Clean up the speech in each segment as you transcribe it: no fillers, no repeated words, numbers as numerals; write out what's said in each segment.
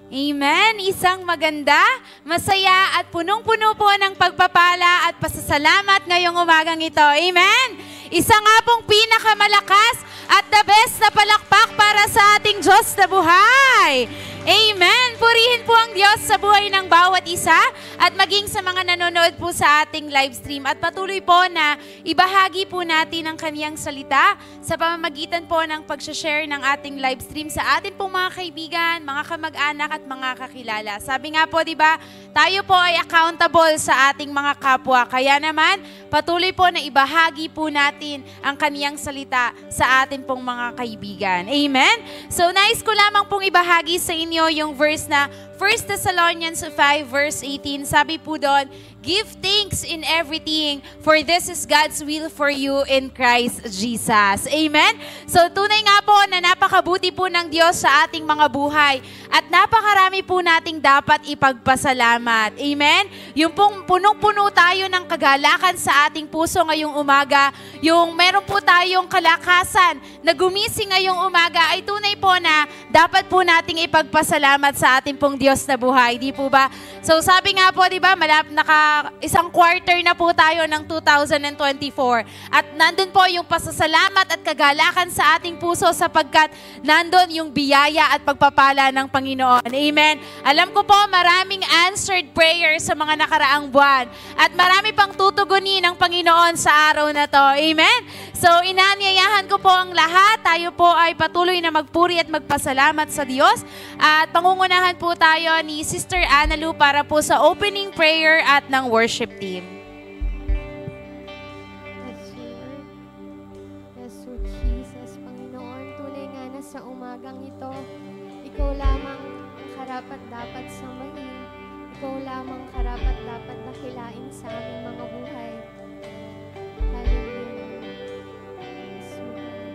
Amen. Isang maganda, masaya at punong-puno po ng pagpapala at pasasalamat ngayong umagang ito. Amen. Isa nga pong pinakamalakas at the best na palakpak para sa ating Diyos na buhay. Amen. Purihin po ang Diyos sa buhay ng bawat isa at maging sa mga nanonood po sa ating live stream. At patuloy po na ibahagi po natin ang kaniyang salita sa pamamagitan po ng pag-share ng ating live stream sa atin pong mga kaibigan, mga kamag-anak at mga kakilala. Sabi nga po, di ba, tayo po ay accountable sa ating mga kapwa. Kaya naman, patuloy po na ibahagi po natin ang kaniyang salita sa atin pong mga kaibigan. Amen? So, nais ko lamang pong ibahagi sa inyo yung verse na 1 Thessalonians 5 verse 18. Sabi po doon, give thanks in everything, for this is God's will for you in Christ Jesus. Amen? So tunay nga po na napakabuti po ng Diyos sa ating mga buhay at napakarami po nating dapat ipagpasalamat. Amen? Yung pong punong-puno tayo ng kagalakan sa ating puso ngayong umaga, yung meron po tayong kalakasan na gumising ngayong umaga ay tunay po na dapat po nating ipagpasalamat sa ating pong Diyos na buhay. Di po ba? So sabi nga po, di ba, isang quarter na po tayo ng 2024. At nandun po yung pasasalamat at kagalakan sa ating puso sapagkat nandun yung biyaya at pagpapala ng Panginoon. Amen. Alam ko po maraming answered prayer sa mga nakaraang buwan. At marami pang tutugunin ng Panginoon sa araw na to. Amen. So inaanyayahan ko po ang lahat. Tayo po ay patuloy na magpuri at magpasalamat sa Diyos. At pangungunahan po tayo ni Sister Ana Lu para po sa opening prayer at ng worship team. Yes, Lord Jesus, Panginoon, tunay nga na sa umagang ito, Ikaw lamang karapat-dapat sambahin. Ikaw lamang karapat-dapat dakilain sa aming mga buhay. Hallelujah. Yes, Lord.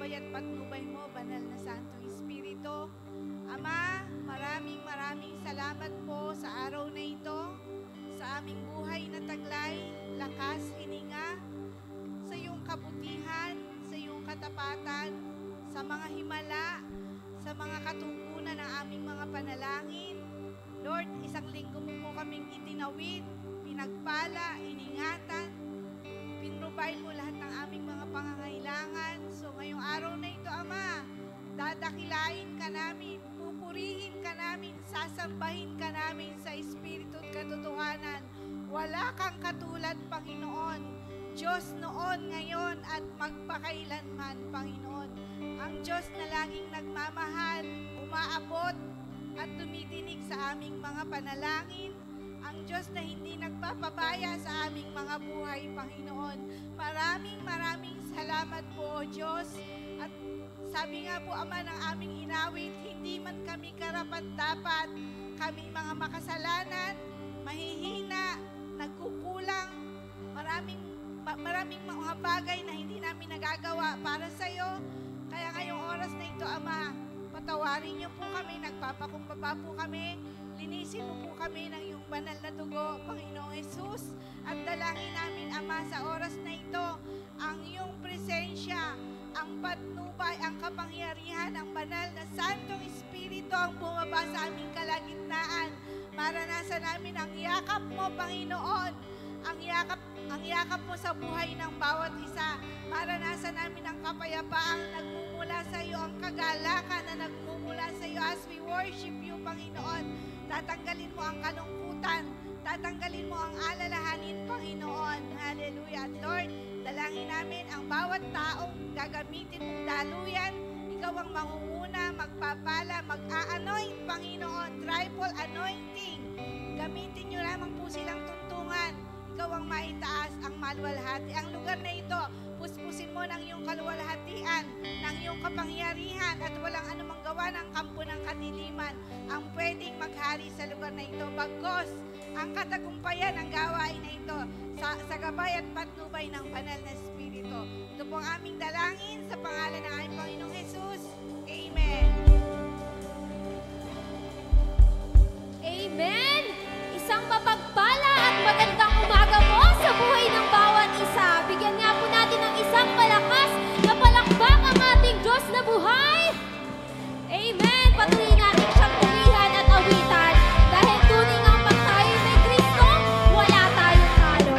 gabay at patnubay mo, banal na Santong Espiritu. Ama, maraming salamat po sa araw na ito, sa aming buhay na taglay, lakas, hininga, sa iyong kabutihan, sa iyong katapatan, sa mga himala, sa mga katungunan ng aming mga panalangin. Lord, isang linggo mo po kaming itinawid, pinagpala, iningatan, pinrovide mo lahat ng aming mga pangangailangan. So ngayong araw na ito, Ama, dadakilain ka namin, pupurihin ka namin, sasambahin ka namin sa Espiritu at katotohanan. Wala kang katulad, Panginoon. Diyos noon, ngayon, at magpakailanman, Panginoon. Ang Diyos na laging nagmamahal, umaabot, at tumidinig sa aming mga panalangin. Ang Diyos na hindi nagpapabaya sa aming mga buhay, Panginoon. Maraming salamat po, Diyos. At sabi nga po, Ama, ng aming inawit, hindi man kami karapat-dapat, kami mga makasalanan, mahihina, nagkukulang, maraming mga bagay na hindi namin nagagawa para sa iyo. Kaya ngayong oras na ito, Ama, patawarin niyo po kami, nagpapakumbaba po kami, linisin mo po kami ng iyong banal na dugo, Panginoong Jesus. At dalangin namin, Ama, sa oras na ito, ang iyong presensya, ang patnubay, ang kapangyarihan, ang banal na Santong Espiritu ang bumaba sa aming kalagitnaan. Maranasan namin ang yakap mo, Panginoon, ang yakap mo sa buhay ng bawat isa. Maranasan namin ang kapayapaang nagmumula sa iyo, ang kagalakan na nagmumula sa iyo as we worship you, Panginoon. Tatanggalin mo ang kalungkutan, tatanggalin mo ang alalahanin, Panginoon. Hallelujah. At Lord, dalangin namin ang bawat taong gagamitin mong daluyan. Ikaw ang mangunguna, magpapala, mag-a-anoint, Panginoon. Triple anointing. Gamitin nyo lamang po silang tuntungan. Ikaw ang maitaas, ang maluwalhati. Ang lugar na ito, puspusin mo ng iyong kaluwalhatian, ng iyong kapangyarihan, at walang anumang gawa ng kampo ng kadiliman ang pwedeng maghari sa lugar na ito. Bagos ang katagumpayan ng gawain na ito sa gabay at patnubay ng banal na Espiritu. Ito po ang aming dalangin sa pangalan ng aming Panginoong Jesus. Amen. Amen! Isang mapagpala at magandang umaga po sa buhay ng bawat isa. Bigyan nga po natin ng isang malakas na palakpak ang ating Diyos na buhay. Amen! Patuloy natin siyang purihan at awitan dahil tunay nga pag tayo may Kristo, wala tayong talo.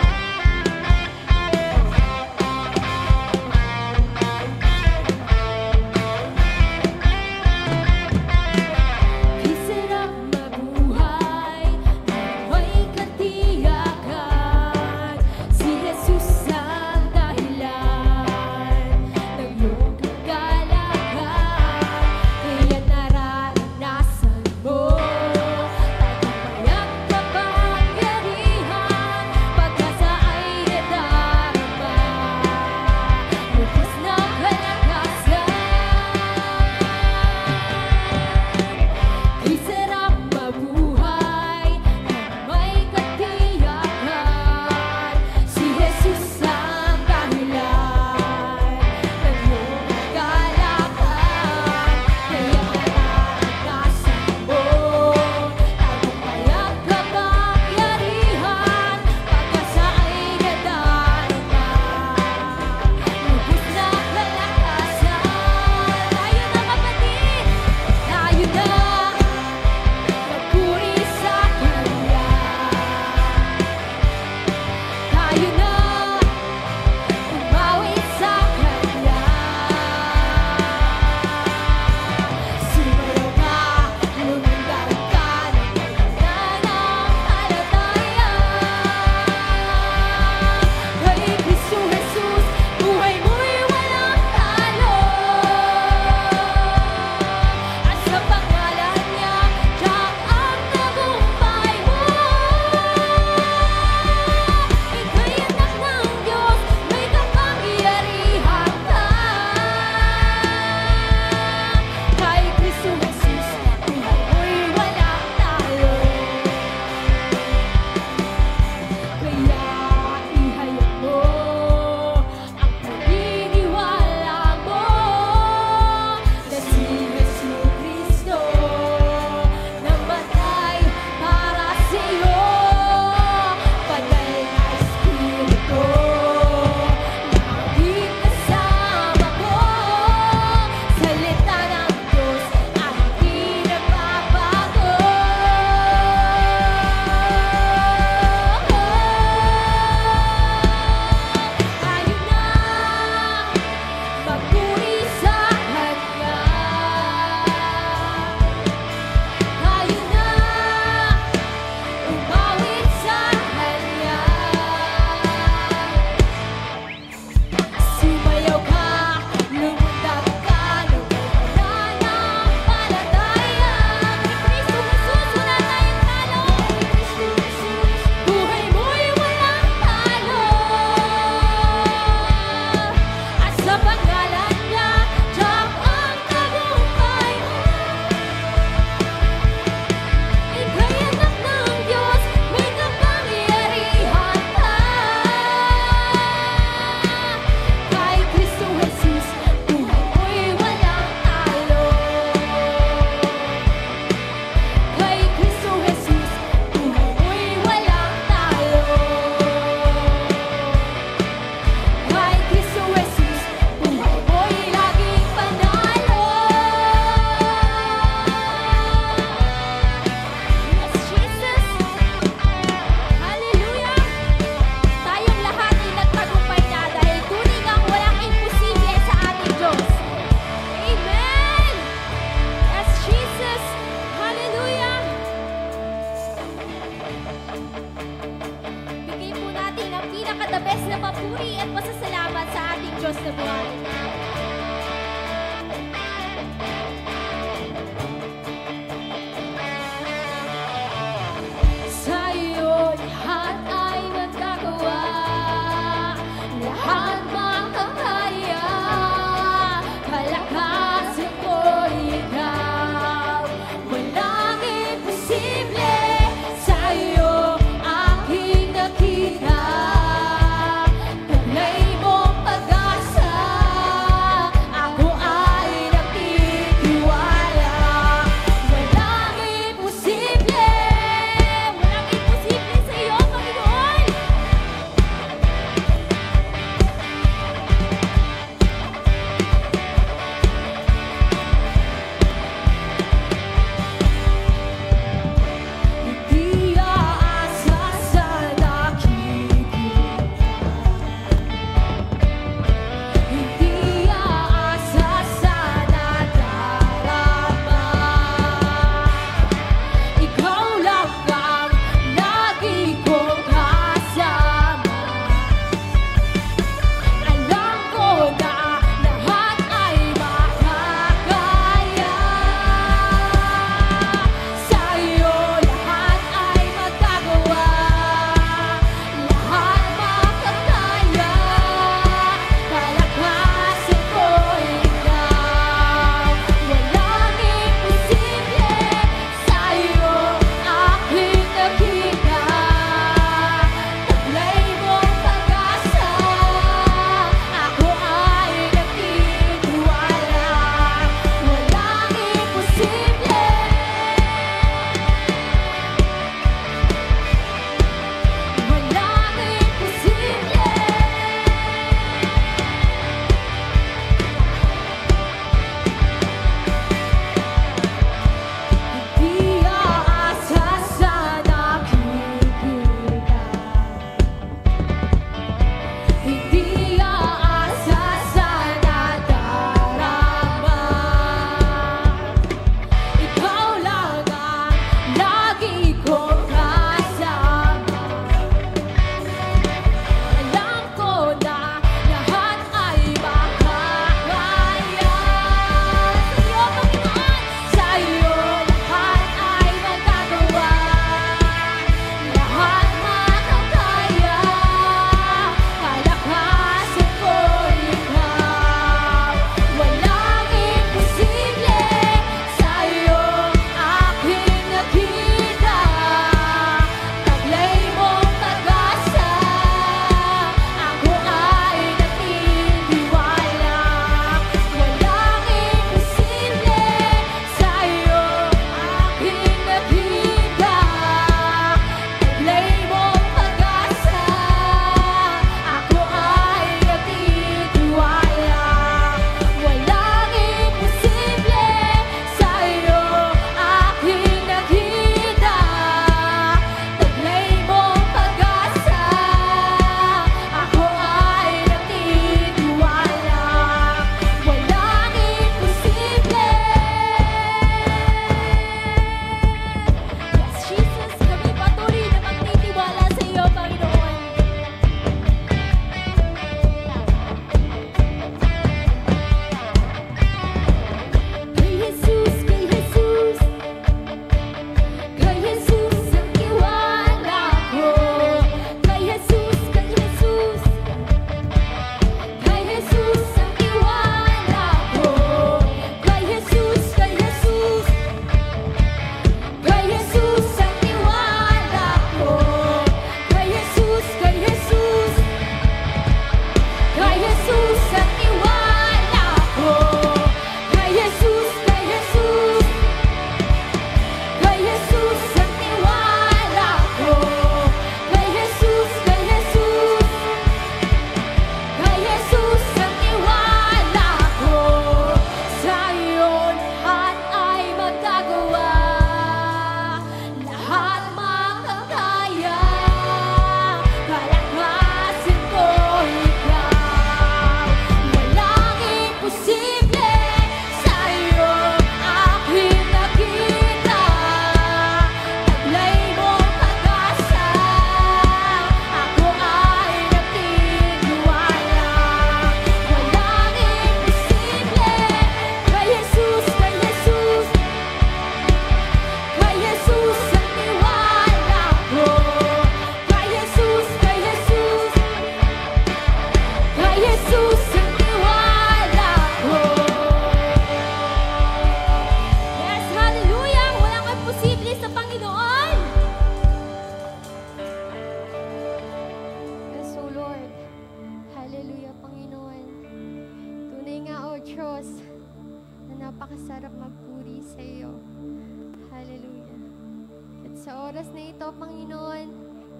Sa oras na ito, Panginoon,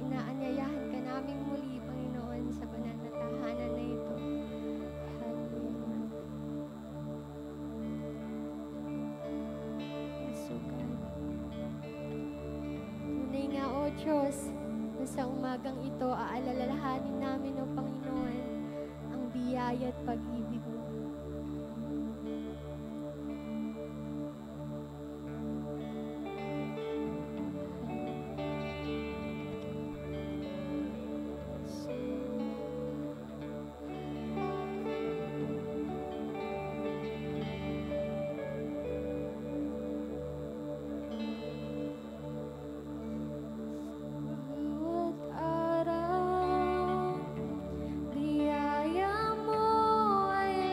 inaanyayahan ka namin muli, Panginoon, sa banal na tahanan na ito. Hallelujah. Yes, O God. Tunay nga, O Diyos, na sa umagang ito, aalalahanin namin, O Panginoon, ang biyaya at pag-ibig mo. Bawat araw, biyaya mo ay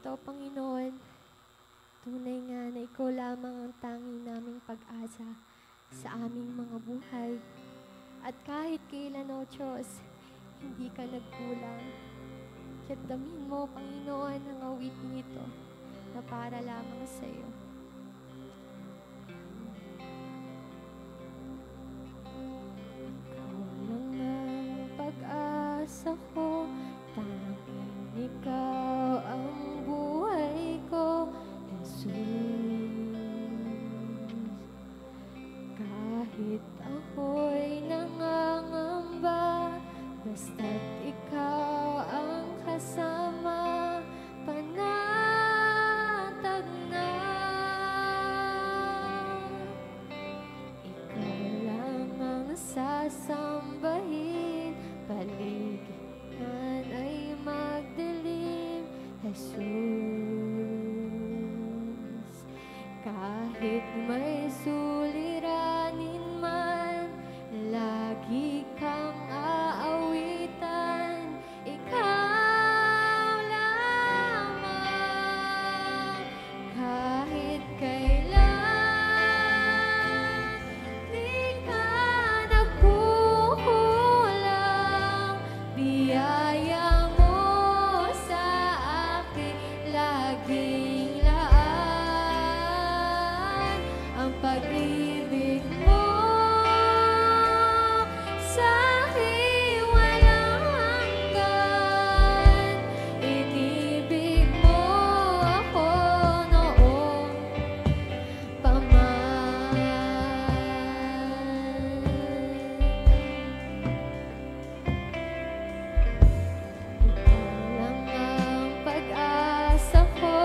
ito, Panginoon, tunay nga na ikaw lamang ang tanging naming pag-asa sa aming mga buhay. At kahit kailan, O Diyos, hindi ka nagkulang. Kaya't damin mo, Panginoon, ang awiting ito na para lamang sa iyo. Ikaw lang ang pag-asa ko, tanging ikaw ang buhay ko, Jesus. Kahit ako'y nangangamba, basta't ikaw ang kasama, panatag na. Ikaw lang ang sasambahin, paligid ay magdilim, Jesus. Kahit may suliranin man, lagi kang aawitan, ikaw lamang. Kahit kailan, di ka nagkukulang, biyaya mo sa akin laging laan, ang pag-ibig mo sa akin walang hanggan. Inibig mo ako noon pa man. Ikaw lang ang pag-asa ko,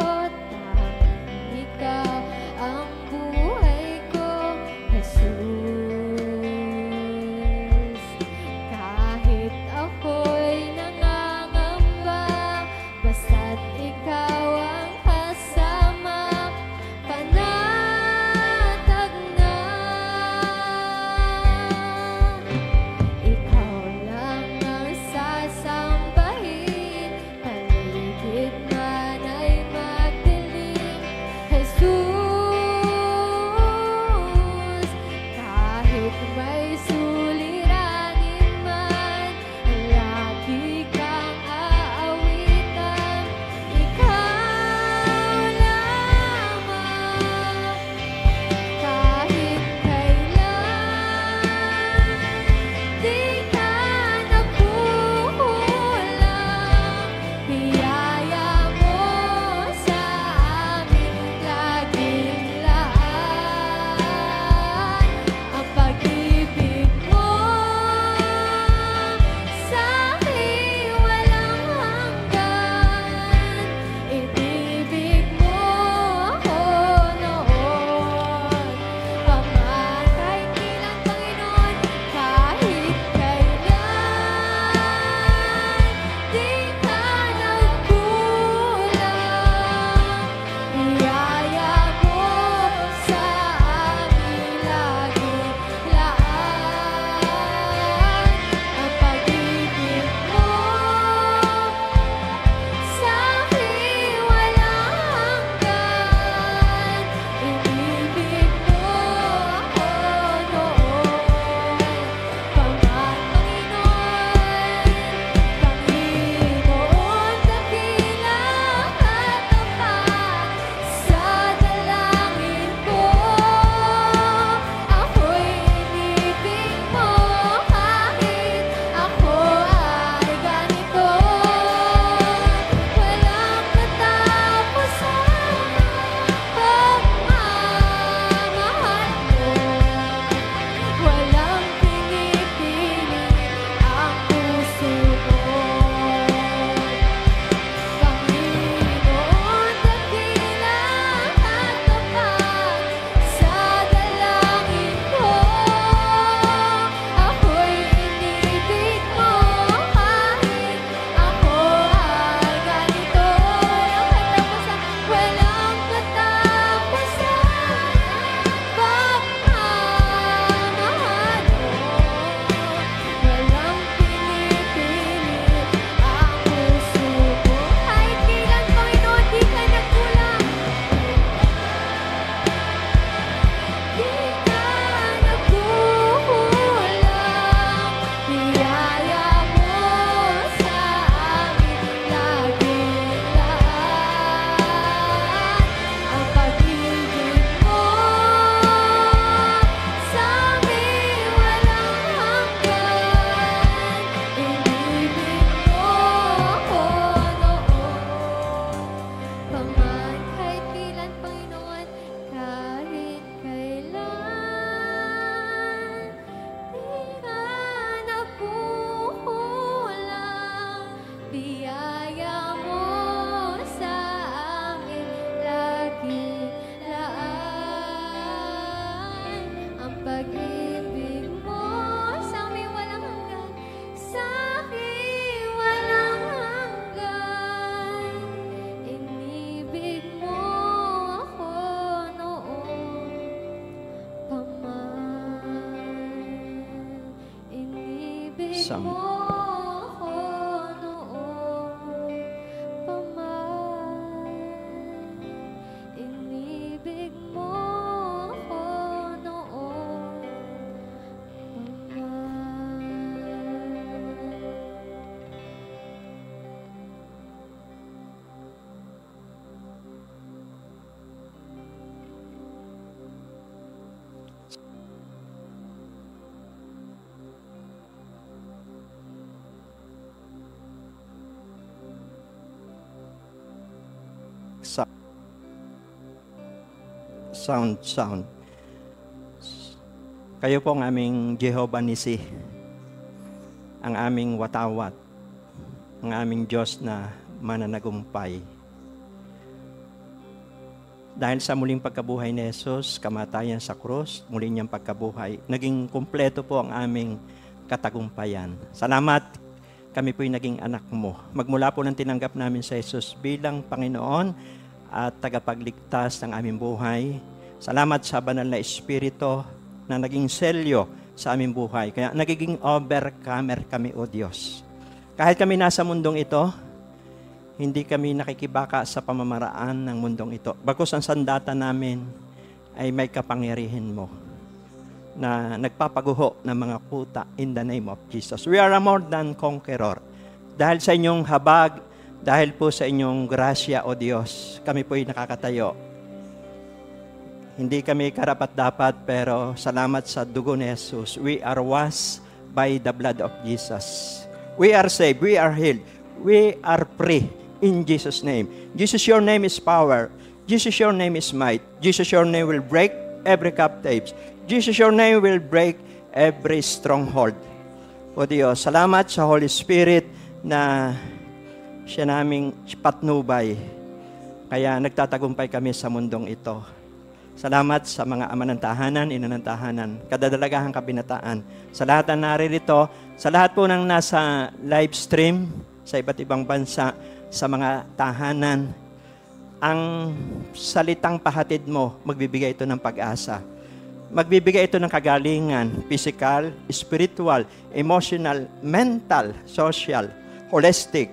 song. mo ako noon pa man. Inibig mo ako noon pa man. Sound. Kayo po ang aming Jehovah Nisi, ang aming watawat, ang aming Diyos na mananagumpay. Dahil sa muling pagkabuhay ni Jesus, kamatayan sa krus, muli niyang pagkabuhay, naging kumpleto po ang aming katagumpayan. Salamat, kami po'y naging anak mo. Magmula po nang tinanggap namin sa Jesus bilang Panginoon at tagapagligtas ng aming buhay. Salamat sa banal na Espiritu na naging selyo sa aming buhay. Kaya nagiging overcomer kami, O Diyos. Kahit kami nasa mundong ito, hindi kami nakikibaka sa pamamaraan ng mundong ito. Bagkus ang sandata namin ay may kapangyarihan mo na nagpapaguho ng mga kuta in the name of Jesus. We are a more than conqueror. Dahil sa inyong habag, dahil po sa inyong grasya, O Diyos, kami po'y nakakatayo. Hindi kami karapat-dapat, pero salamat sa dugo ni Jesus. We are washed by the blood of Jesus. We are saved. We are healed. We are free in Jesus' name. Jesus, your name is power. Jesus, your name is might. Jesus, your name will break every captive. Jesus, your name will break every stronghold. O Diyos, salamat sa Holy Spirit na siya naming patnubay. Kaya nagtatagumpay kami sa mundong ito. Salamat sa mga ama ng tahanan, ina ng tahanan, kadadalagahang kabinataan. Sa lahat na naririto, sa lahat po ng nasa live stream, sa iba't ibang bansa, sa mga tahanan, ang salitang pahatid mo, magbibigay ito ng pag-asa. Magbibigay ito ng kagalingan, physical, spiritual, emotional, mental, social, holistic.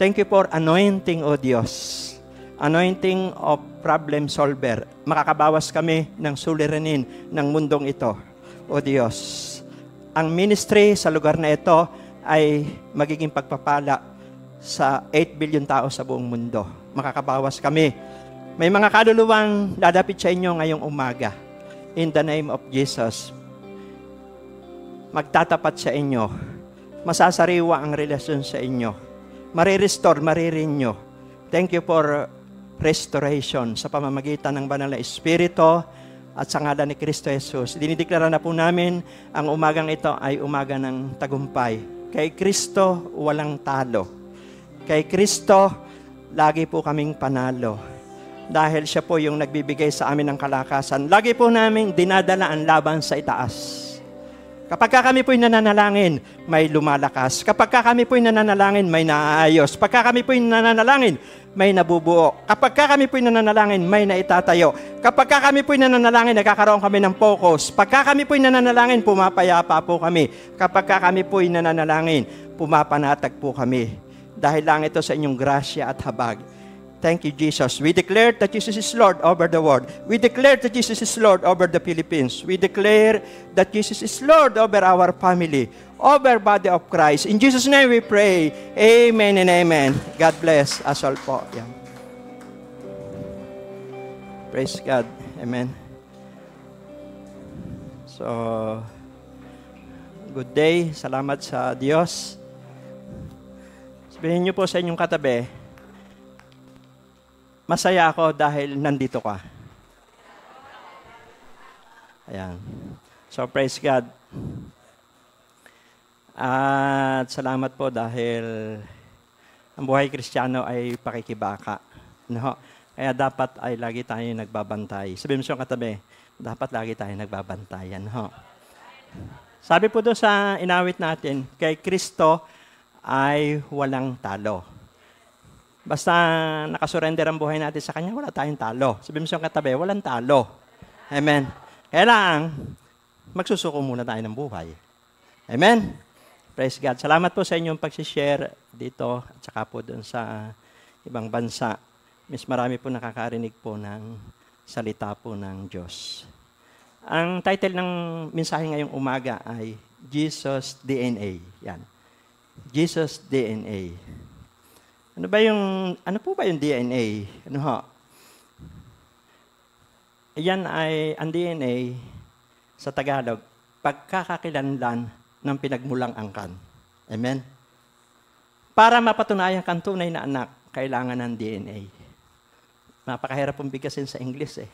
Thank you for anointing, O Diyos. Anointing of problem solver. Makakabawas kami ng suliranin ng mundong ito, O Diyos. Ang ministry sa lugar na ito ay magiging pagpapala sa 8 billion tao sa buong mundo. Makakabawas kami. May mga kaluluwang dadapit sa inyo ngayong umaga. In the name of Jesus. Magtatapat sa inyo. Masasariwa ang relasyon sa inyo. Marirestore, marirenew. Thank you for restoration sa pamamagitan ng banal na Espiritu at sa ngalan ni Kristo Jesus. Dinideklara na po namin ang umagang ito ay umaga ng tagumpay. Kay Kristo, walang talo. Kay Kristo, lagi po kaming panalo. Dahil siya po yung nagbibigay sa amin ng kalakasan. Lagi po namin dinadala ang laban sa itaas. Kapag kami po'y nananalangin, may lumalakas. Kapag kami po'y nananalangin, may naaayos. Kapag kami po'y nananalangin, may nabubuo. Kapag kami po'y nananalangin, may naitatayo. Kapag kami po'y nananalangin, nagkakaroon kami ng focus. Pagka kami po'y nananalangin, pumapayapa po kami. Kapag kami po'y nananalangin, pumapanatag po kami. Dahil lang ito sa inyong grasya at habag. Thank you, Jesus. We declare that Jesus is Lord over the world. We declare that Jesus is Lord over the Philippines. We declare that Jesus is Lord over our family, over body of Christ. In Jesus' name we pray. Amen and amen. God bless us all po. Yeah. Praise God. Amen. So, good day. Salamat sa Diyos. Sabihin niyo po sa inyong katabi, masaya ako dahil nandito ka. Ayan. So, praise God. At salamat po dahil ang buhay Kristiyano ay pakikibaka. No? Kaya dapat ay lagi tayo nagbabantay. Sabi mo sa katabi, dapat lagi tayo nagbabantay. No? Sabi po doon sa inawit natin, kay Kristo ay walang talo. Basta nakasurrender ang buhay natin sa Kanya, wala tayong talo. Sabi mo sa katabi, walang talo. Amen. Kaya lang, magsusuko muna tayo ng buhay. Amen. Praise God. Salamat po sa inyong pag-share dito at saka po doon sa ibang bansa. Mas marami po nakakarinig po ng salita po ng Diyos. Ang title ng mensahe ngayong umaga ay Jesus DNA. Yan. Jesus DNA. Ano po ba yung DNA? Ano ho? Yan ay, ang DNA sa Tagalog, pagkakakilanlan ng pinagmulang angkan. Amen? Para mapatunayan kang tunay na anak, kailangan ng DNA. Napakahirap pong bigkasin sa English eh.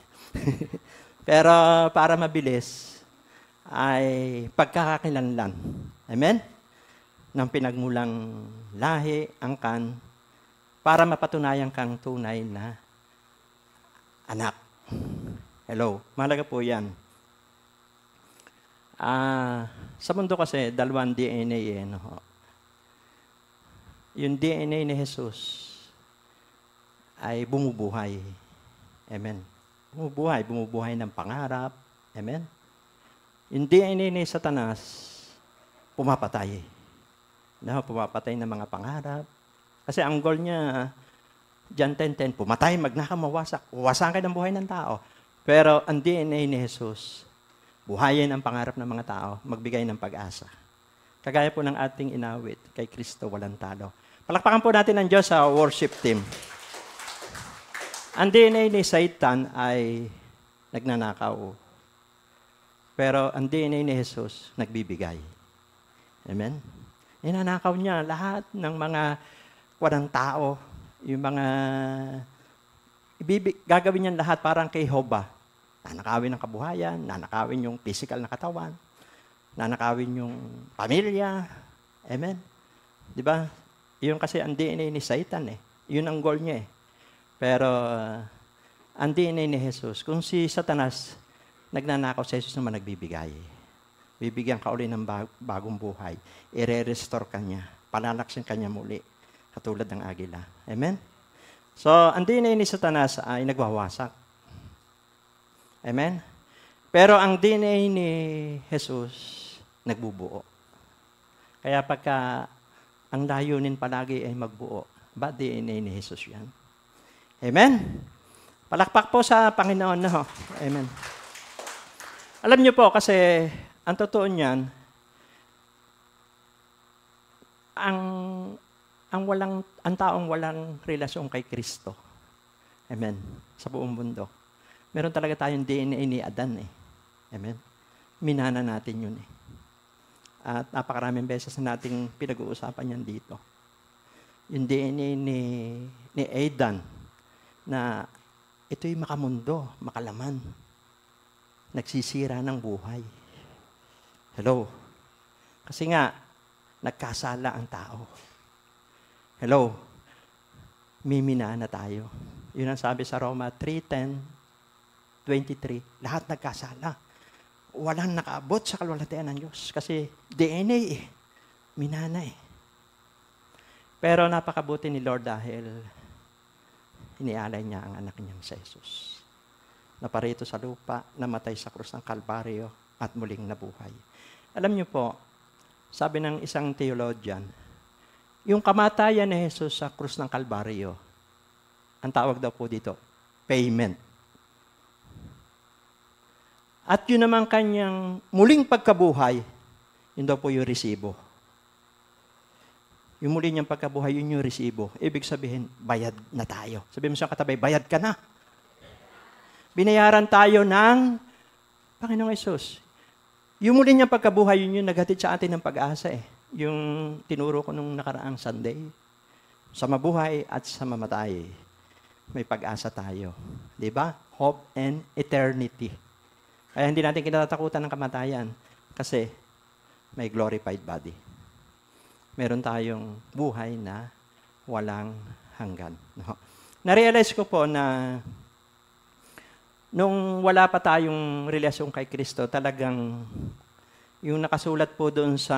Pero para mabilis, ay pagkakakilanlan. Amen? Ng pinagmulang lahi, angkan, para mapatunayan kang tunay na anak. Hello. Mahalaga po yan. Sa mundo kasi, dalawang DNA eh. No? Yung DNA ni Jesus ay bumubuhay. Amen. Bumubuhay ng pangarap. Amen. Yung DNA ni Satanas, pumapatay. No, pumapatay ng mga pangarap. Kasi ang goal niya, John 10:10, pumatay, magnakaw, mawasak. Wasakin ang buhay ng tao. Pero ang DNA ni Jesus, buhayin ang pangarap ng mga tao, magbigay ng pag-asa. Kagaya po ng ating inawit, kay Kristo walang talo. Palakpakan po natin ang Diyos sa worship team. Ang DNA ni Satan ay nagnanakaw. Pero ang DNA ni Jesus, nagbibigay. Amen? Ninanakaw niya lahat ng mga walang tao, yung mga gagawin niyan lahat parang kay Hoba. Nanakawin ang kabuhayan, nanakawin yung physical na katawan, nanakawin yung pamilya. Amen? Di ba? Yun kasi ang DNA ni Satan eh. Yun ang goal niya eh. Pero ang DNA ni Jesus, kung si Satanas nagnanakaw sa Jesus naman nagbibigay. Bibigyan ka uli ng bagong buhay. I-restore ka niya. Palalaksin ka niya muli. Katulad ng agila. Amen? So, ang DNA ni Satanas ay nagwawasak. Amen? Pero ang DNA ni Jesus, nagbubuo. Kaya pagka ang layunin palagi ay magbuo, ba DNA ni Jesus yan? Amen? Palakpak po sa Panginoon. No? Amen. Alam niyo po, kasi ang totoo niyan, ang taong walang relasyon kay Kristo. Amen. Sa buong mundo. Meron talaga tayong DNA ni Adan eh. Amen. Minana natin yun eh. At napakaraming beses na nating pinag-uusapan yan dito. Yung DNA ni Adan na ito'y makamundo, makalaman. Nagsisira ng buhay. Hello. Kasi nga, nagkasala ang tao. Hello. Mimina na tayo. Yun ang sabi sa Roma 3:10-23. Lahat nagkasala. Walang nakaabot sa kalwalhatian ng Diyos. Kasi DNA eh. Minana eh. Pero napakabuti ni Lord dahil inialay niya ang anak niyang si Jesus. Naparito sa lupa, namatay sa krus ng Kalbaryo at muling nabuhay. Alam niyo po, sabi ng isang theologian, yung kamatayan ni Jesus sa krus ng Kalbaryo, ang tawag daw po dito, payment. At yun naman kanyang muling pagkabuhay, yun daw po yung resibo. Yung muli niyang pagkabuhay, yun yung resibo. Ibig sabihin, bayad na tayo. Sabihin mo sa katabi, bayad ka na. Binayaran tayo ng Panginoong Hesus. Yung muli niyang pagkabuhay, yun yung naghatid sa atin ng pag-asa eh. Yung tinuro ko nung nakaraang Sunday. Sa mabuhay at sa mamatay, may pag-asa tayo. Diba? Hope and eternity. Kaya hindi natin kinatatakutan ng kamatayan kasi may glorified body. Meron tayong buhay na walang hanggan. No? Na-realize ko po na nung wala pa tayong relasyon kay Kristo, talagang yung nakasulat po doon sa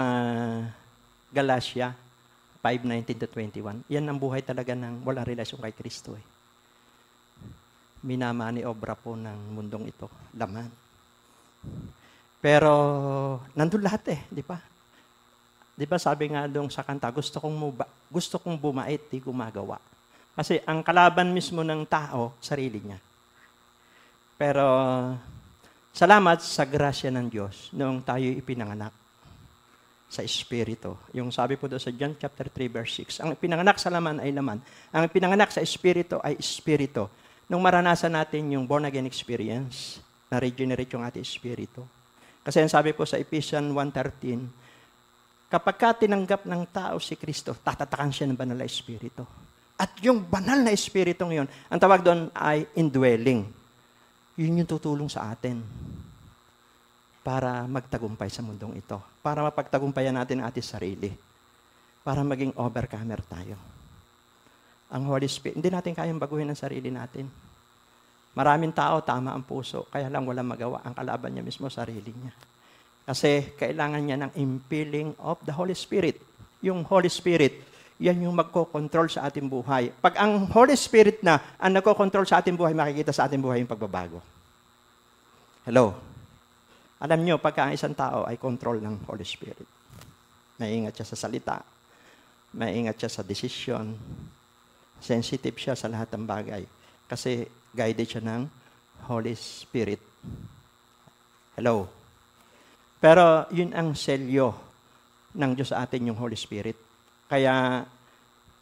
Galatia 5:19-21, yan ang buhay talaga ng walang relasyon kay Kristo. Eh. Minamani obra po ng mundong ito, laman. Pero nandun lahat eh, di ba? Di ba sabi nga doon sa kanta, gusto kong bumait, di ko magawa. Kasi ang kalaban mismo ng tao, sarili niya. Pero salamat sa grasya ng Diyos noong tayo ipinanganak sa Espiritu. Yung sabi po doon sa John chapter 3 verse 6, ang pinanganak sa laman ay laman. Ang pinanganak sa Espiritu ay Espiritu. Nung maranasan natin yung born again experience, na-regenerate yung ating Espiritu. Kasi ang sabi po sa Ephesians 1:13, kapag ka tinanggap ng tao si Kristo, tatatakan siya ng banal na Espiritu. At yung banal na Espiritong yun, ang tawag doon ay indwelling. Yun yung tutulong sa atin para magtagumpay sa mundong ito. Para mapagtagumpayan natin ang ating sarili. Para maging overcomer tayo. Ang Holy Spirit, hindi natin kayang baguhin ang sarili natin. Maraming tao, tama ang puso, kaya lang walang magawa. Ang kalaban niya mismo, sarili niya. Kasi kailangan niya ng impelling of the Holy Spirit. Yung Holy Spirit, yan yung magkocontrol sa ating buhay. Pag ang Holy Spirit na ang nagkocontrol sa ating buhay, makikita sa ating buhay yung pagbabago. Hello? Alam nyo, pagka ang isang tao ay control ng Holy Spirit. Maingat siya sa salita. Maingat siya sa decision. Sensitive siya sa lahat ng bagay. Kasi guided siya ng Holy Spirit. Hello? Pero yun ang selyo ng Diyos sa atin, yung Holy Spirit. Kaya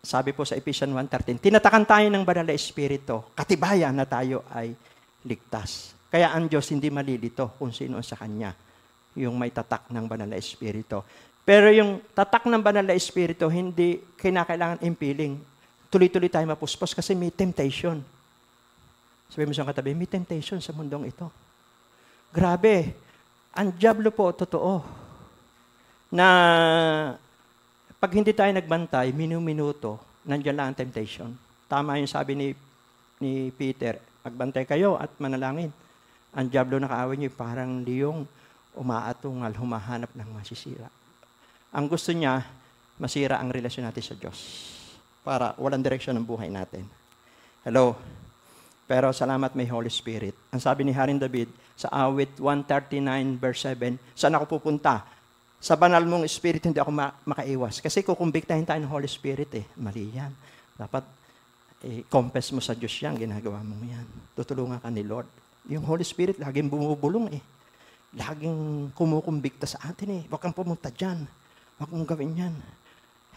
sabi po sa Ephesians 1:13, tinatakan tayo ng banal na Espiritu, katibayan na tayo ay ligtas. Kaya ang Diyos hindi malilito kung sino sa Kanya, yung may tatak ng banal na Espiritu. Pero yung tatak ng banal na Espiritu, hindi kinakailangan impiling. Tuloy-tuloy tayo mapuspos kasi may temptation. Sabi mo sa katabi, may temptation sa mundong ito. Grabe. Ang diablo po, totoo. Na pag hindi tayo nagbantay, minuto, nandiyan lang ang temptation. Tama yung sabi ni Peter, magbantay kayo at manalangin. Ang diablo nakaaway niyo, parang liyong umaatungal, humahanap ng masisira. Ang gusto niya, masira ang relasyon natin sa Diyos. Para walang direksyon ng buhay natin. Hello? Pero salamat may Holy Spirit. Ang sabi ni Haring David sa awit 139 verse 7, saan ako pupunta? Sa banal mong Spirit, hindi ako makaiwas. Kasi kukumbiktahin tayo ng Holy Spirit Mali yan. Dapat confess mo sa Diyos yan, ginagawa mo yan. Tutulungan ka ni Lord. Yung Holy Spirit, laging bumubulong Laging kumukumbikta sa atin Huwag kang pumunta dyan. Huwag mong gawin yan.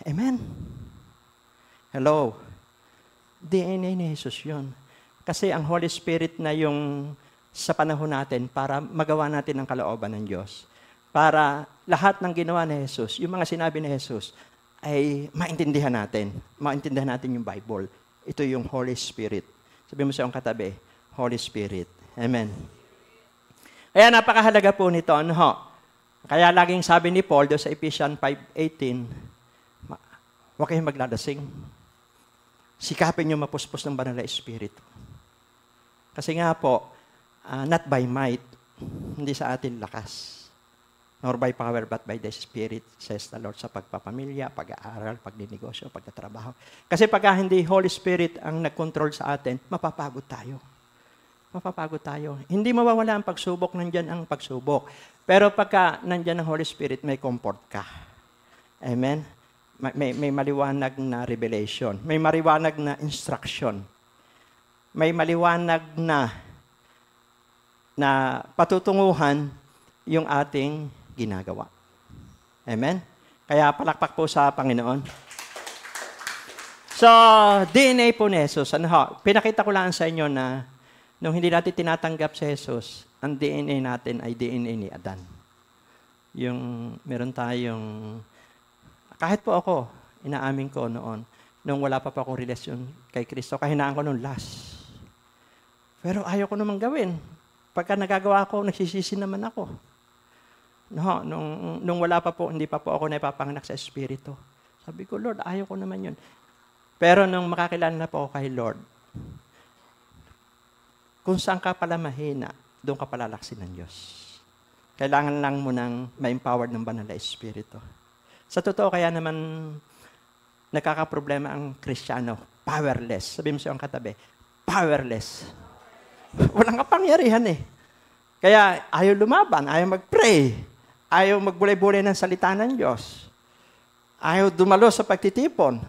Amen? Hello? DNA ni Jesus yun. Kasi ang Holy Spirit na yung sa panahon natin para magawa natin ang kalooban ng Diyos. Para lahat ng ginawa ni Jesus, yung mga sinabi ni Jesus, ay maintindihan natin. Maintindihan natin yung Bible. Ito yung Holy Spirit. Sabi mo sa iyong katabi, Holy Spirit. Amen. Kaya napakahalaga po nito. Kaya laging sabi ni Paul doon sa Ephesians 5:18, huwag kayong maglalasing. Sikapin niyo mapuspos ng banal na Espiritu. Kasi nga po, not by might, hindi sa atin lakas, nor by power, but by the Spirit, says the Lord, sa pagpapamilya, pag-aaral, pagninegosyo, pagtatrabaho. Kasi pagka hindi Holy Spirit ang nag-control sa atin, mapapagod tayo. Mapapagod tayo. Hindi mawawala ang pagsubok, nandyan ang pagsubok. Pero pagka nandyan ang Holy Spirit, may comfort ka. Amen? May maliwanag na revelation. May maliwanag na instruction. May maliwanag na patutunguhan yung ating ginagawa. Amen? Kaya palakpak po sa Panginoon. So, DNA po ni Jesus. Pinakita ko lang sa inyo na nung hindi natin tinatanggap si Jesus, ang DNA natin ay DNA ni Adan. Yung meron tayong, kahit po ako, inaamin ko noon, nung wala pa akong relasyon kay Kristo, kahinaan ko nung last. Pero ayaw ko naman gawin. Pagka nagagawa ko, nagsisisi naman ako. Nung wala pa po, hindi pa po ako naipapanganak sa Espiritu. Sabi ko, Lord, ayaw ko naman yun. Pero nung makakilala na po ako kay Lord, kung saan ka pala mahina, doon ka pala laksin ng Diyos. Kailangan lang mo nang ma-empowered ng banal na Espiritu. Sa totoo, kaya naman nagkakaproblema ang Kristiyano. Powerless. Sabi mo sa iyong katabi, powerless. Walang kapangyarihan Kaya ayaw lumaban, ayaw mag-pray, ayaw magbulay-bulay ng salita ng Diyos. ayaw dumalo sa pagtitipon,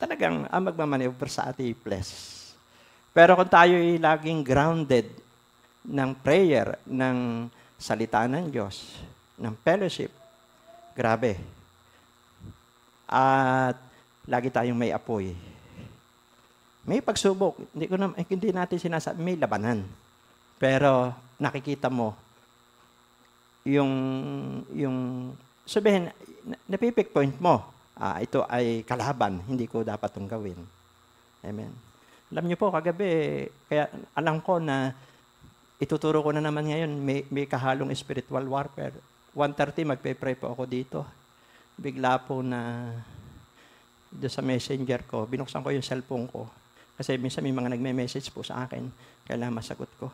talagang ang magmamaneuver sa ating flesh. Pero kung tayo ay laging grounded ng prayer, ng salita ng Diyos, ng fellowship, grabe. At lagi tayong may apoy. May pagsubok. Hindi natin sinasabi, may labanan. Pero nakikita mo, yung sabihin, napipick point mo, ito ay kalaban, hindi ko dapat itong gawin. Amen. Alam niyo po, kagabi, kaya alam ko na ituturo ko na naman ngayon, may kahalong spiritual warfare. 1:30, magpe-pray po ako dito. Bigla po na doon sa messenger ko, binuksan ko yung cellphone ko. Kasi minsan may mga nagme-message po sa akin, kailangan masagot ko.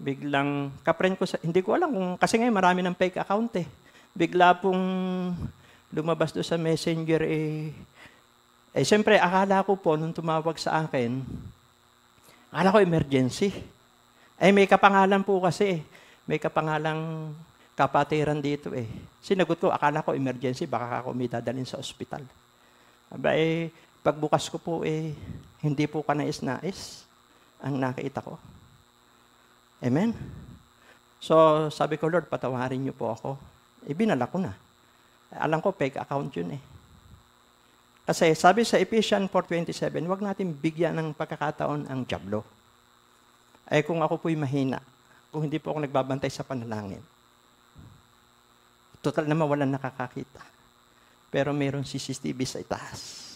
Biglang, kapren ko, hindi ko alam kung, kasi ngayon marami ng fake account eh. Bigla pong lumabas doon sa messenger siyempre, akala ko po, nung tumawag sa akin, akala ko emergency. May kapangalan po kasi. May kapangalang kapatiran dito eh. Sinagot ko, akala ko emergency, baka ako may dadalhin sa ospital. Pagbukas ko po hindi po kanais-nais ang nakita ko. Amen? So, sabi ko, Lord, patawarin niyo po ako. Binala ko na. Alam ko, fake account yun eh. Kasi sabi sa Ephesians 4:27, huwag natin bigyan ng pagkakataon ang dyablo. Kung ako po'y mahina, kung hindi po ako nagbabantay sa panalangin, total naman walang nakakakita. Pero mayroong CCTV sa itaas.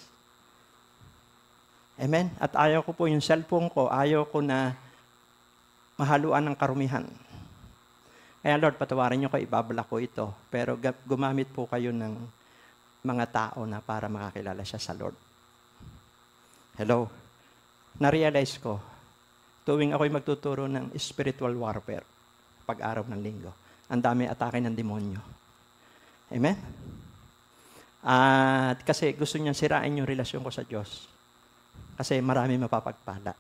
Amen? At ayaw ko po yung cellphone ko, ayaw ko na mahaluan ng karumihan. Kaya Lord, patawarin niyo ko, ibabala ko ito. Pero gumamit po kayo ng mga tao na para makakilala siya sa Lord. Hello? Na-realize ko, tuwing ako'y magtuturo ng spiritual warfare, pag-araw ng linggo, ang dami atake ng demonyo. Amen? At kasi gusto niya sirain yung relasyon ko sa Diyos. Kasi marami mapapagpala.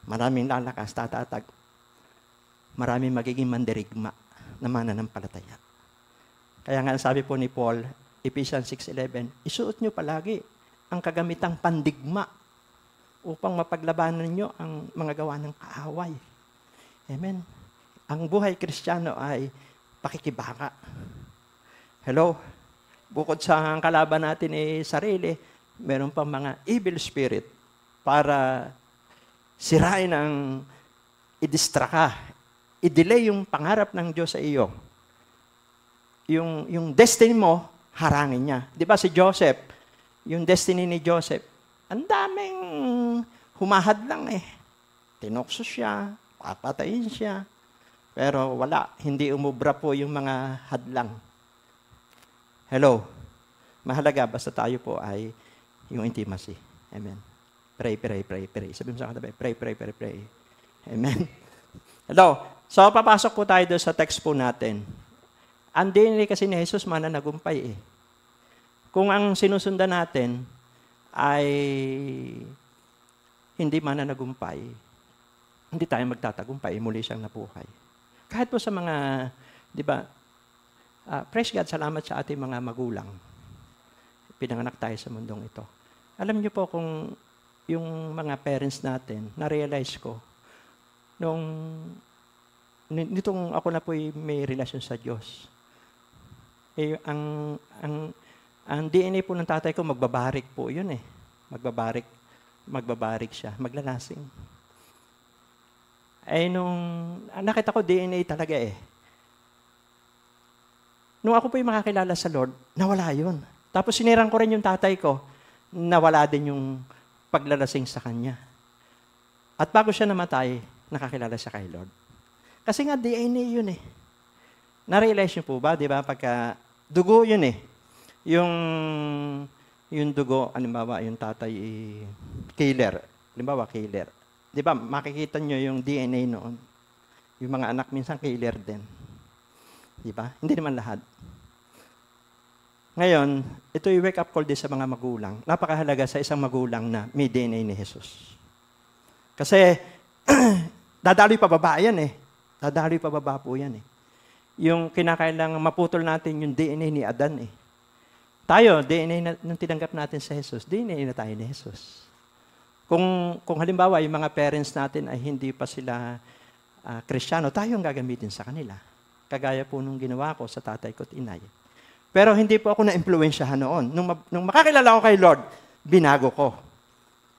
Maraming lalakas, tatatag. Maraming magiging mandirigma na mananampalataya. Kaya nga sabi po ni Paul, Ephesians 6:11, isuot nyo palagi ang kagamitang pandigma upang mapaglabanan nyo ang mga gawa ng kaaway. Amen. Ang buhay Kristiyano ay pakikibaka. Hello? Bukod sa kalaban natin sarili, meron pang mga evil spirit para sirain ang i-distract ka, i-delay yung pangarap ng Diyos sa iyo. Yung destiny mo, harangin niya. Di ba si Joseph, yung destiny ni Joseph, ang daming humahad lang Tinokso siya, papatayin siya. Pero wala, hindi umubra po yung mga hadlang. Hello? Mahalaga, basta tayo po ay yung intimacy. Amen. Pray, pray, pray, pray. Sabi mo sa katabi, pray, pray, pray, pray. Amen. Hello? So, papasok po tayo doon sa text po natin. Ang DNA kasi ni Jesus mananagumpay Kung ang sinusundan natin ay hindi mananagumpay, hindi tayo magtatagumpay, muli siyang nabuhay. Kahit po sa mga, di ba, praise God, salamat sa ating mga magulang. Pinanganak tayo sa mundong ito. Alam niyo po kung yung mga parents natin, na-realize ko, nitong ako na po may relasyon sa Diyos, ang DNA po ng tatay ko, magbabarik po yun Magbabarik siya. Maglalasing. Nung nakita ko DNA talaga Nung ako po yung makakilala sa Lord, nawala yun. Tapos sinirang ko rin yung tatay ko, nawala din yung paglalasing sa kanya. At bago siya namatay, nakakilala siya kay Lord. Kasi nga DNA yun Na-realize niyo po ba, di ba, pagka dugo yun Yung dugo, halimbawa, yung tatay killer. Halimbawa, killer. Di ba, makikita nyo yung DNA noon. Yung mga anak minsan killer din. Di ba? Hindi naman lahat. Ngayon, ito yung wake-up call din sa mga magulang. Napakahalaga sa isang magulang na may DNA ni Jesus. Kasi, dadaloy pababa yan Dadaloy pababa po yan Yung kinakailangan maputol natin yung DNA ni Adan Tayo, nung tinanggap natin sa Jesus, DNA na tayo ni Jesus. Kung halimbawa, yung mga parents natin ay hindi pa sila Kristiyano, tayo ang gagamitin sa kanila. Kagaya po nung ginawa ko sa tatay ko at inay. Pero hindi po ako na-impluwensyahan noon. Nung makakilala ko kay Lord, binago ko.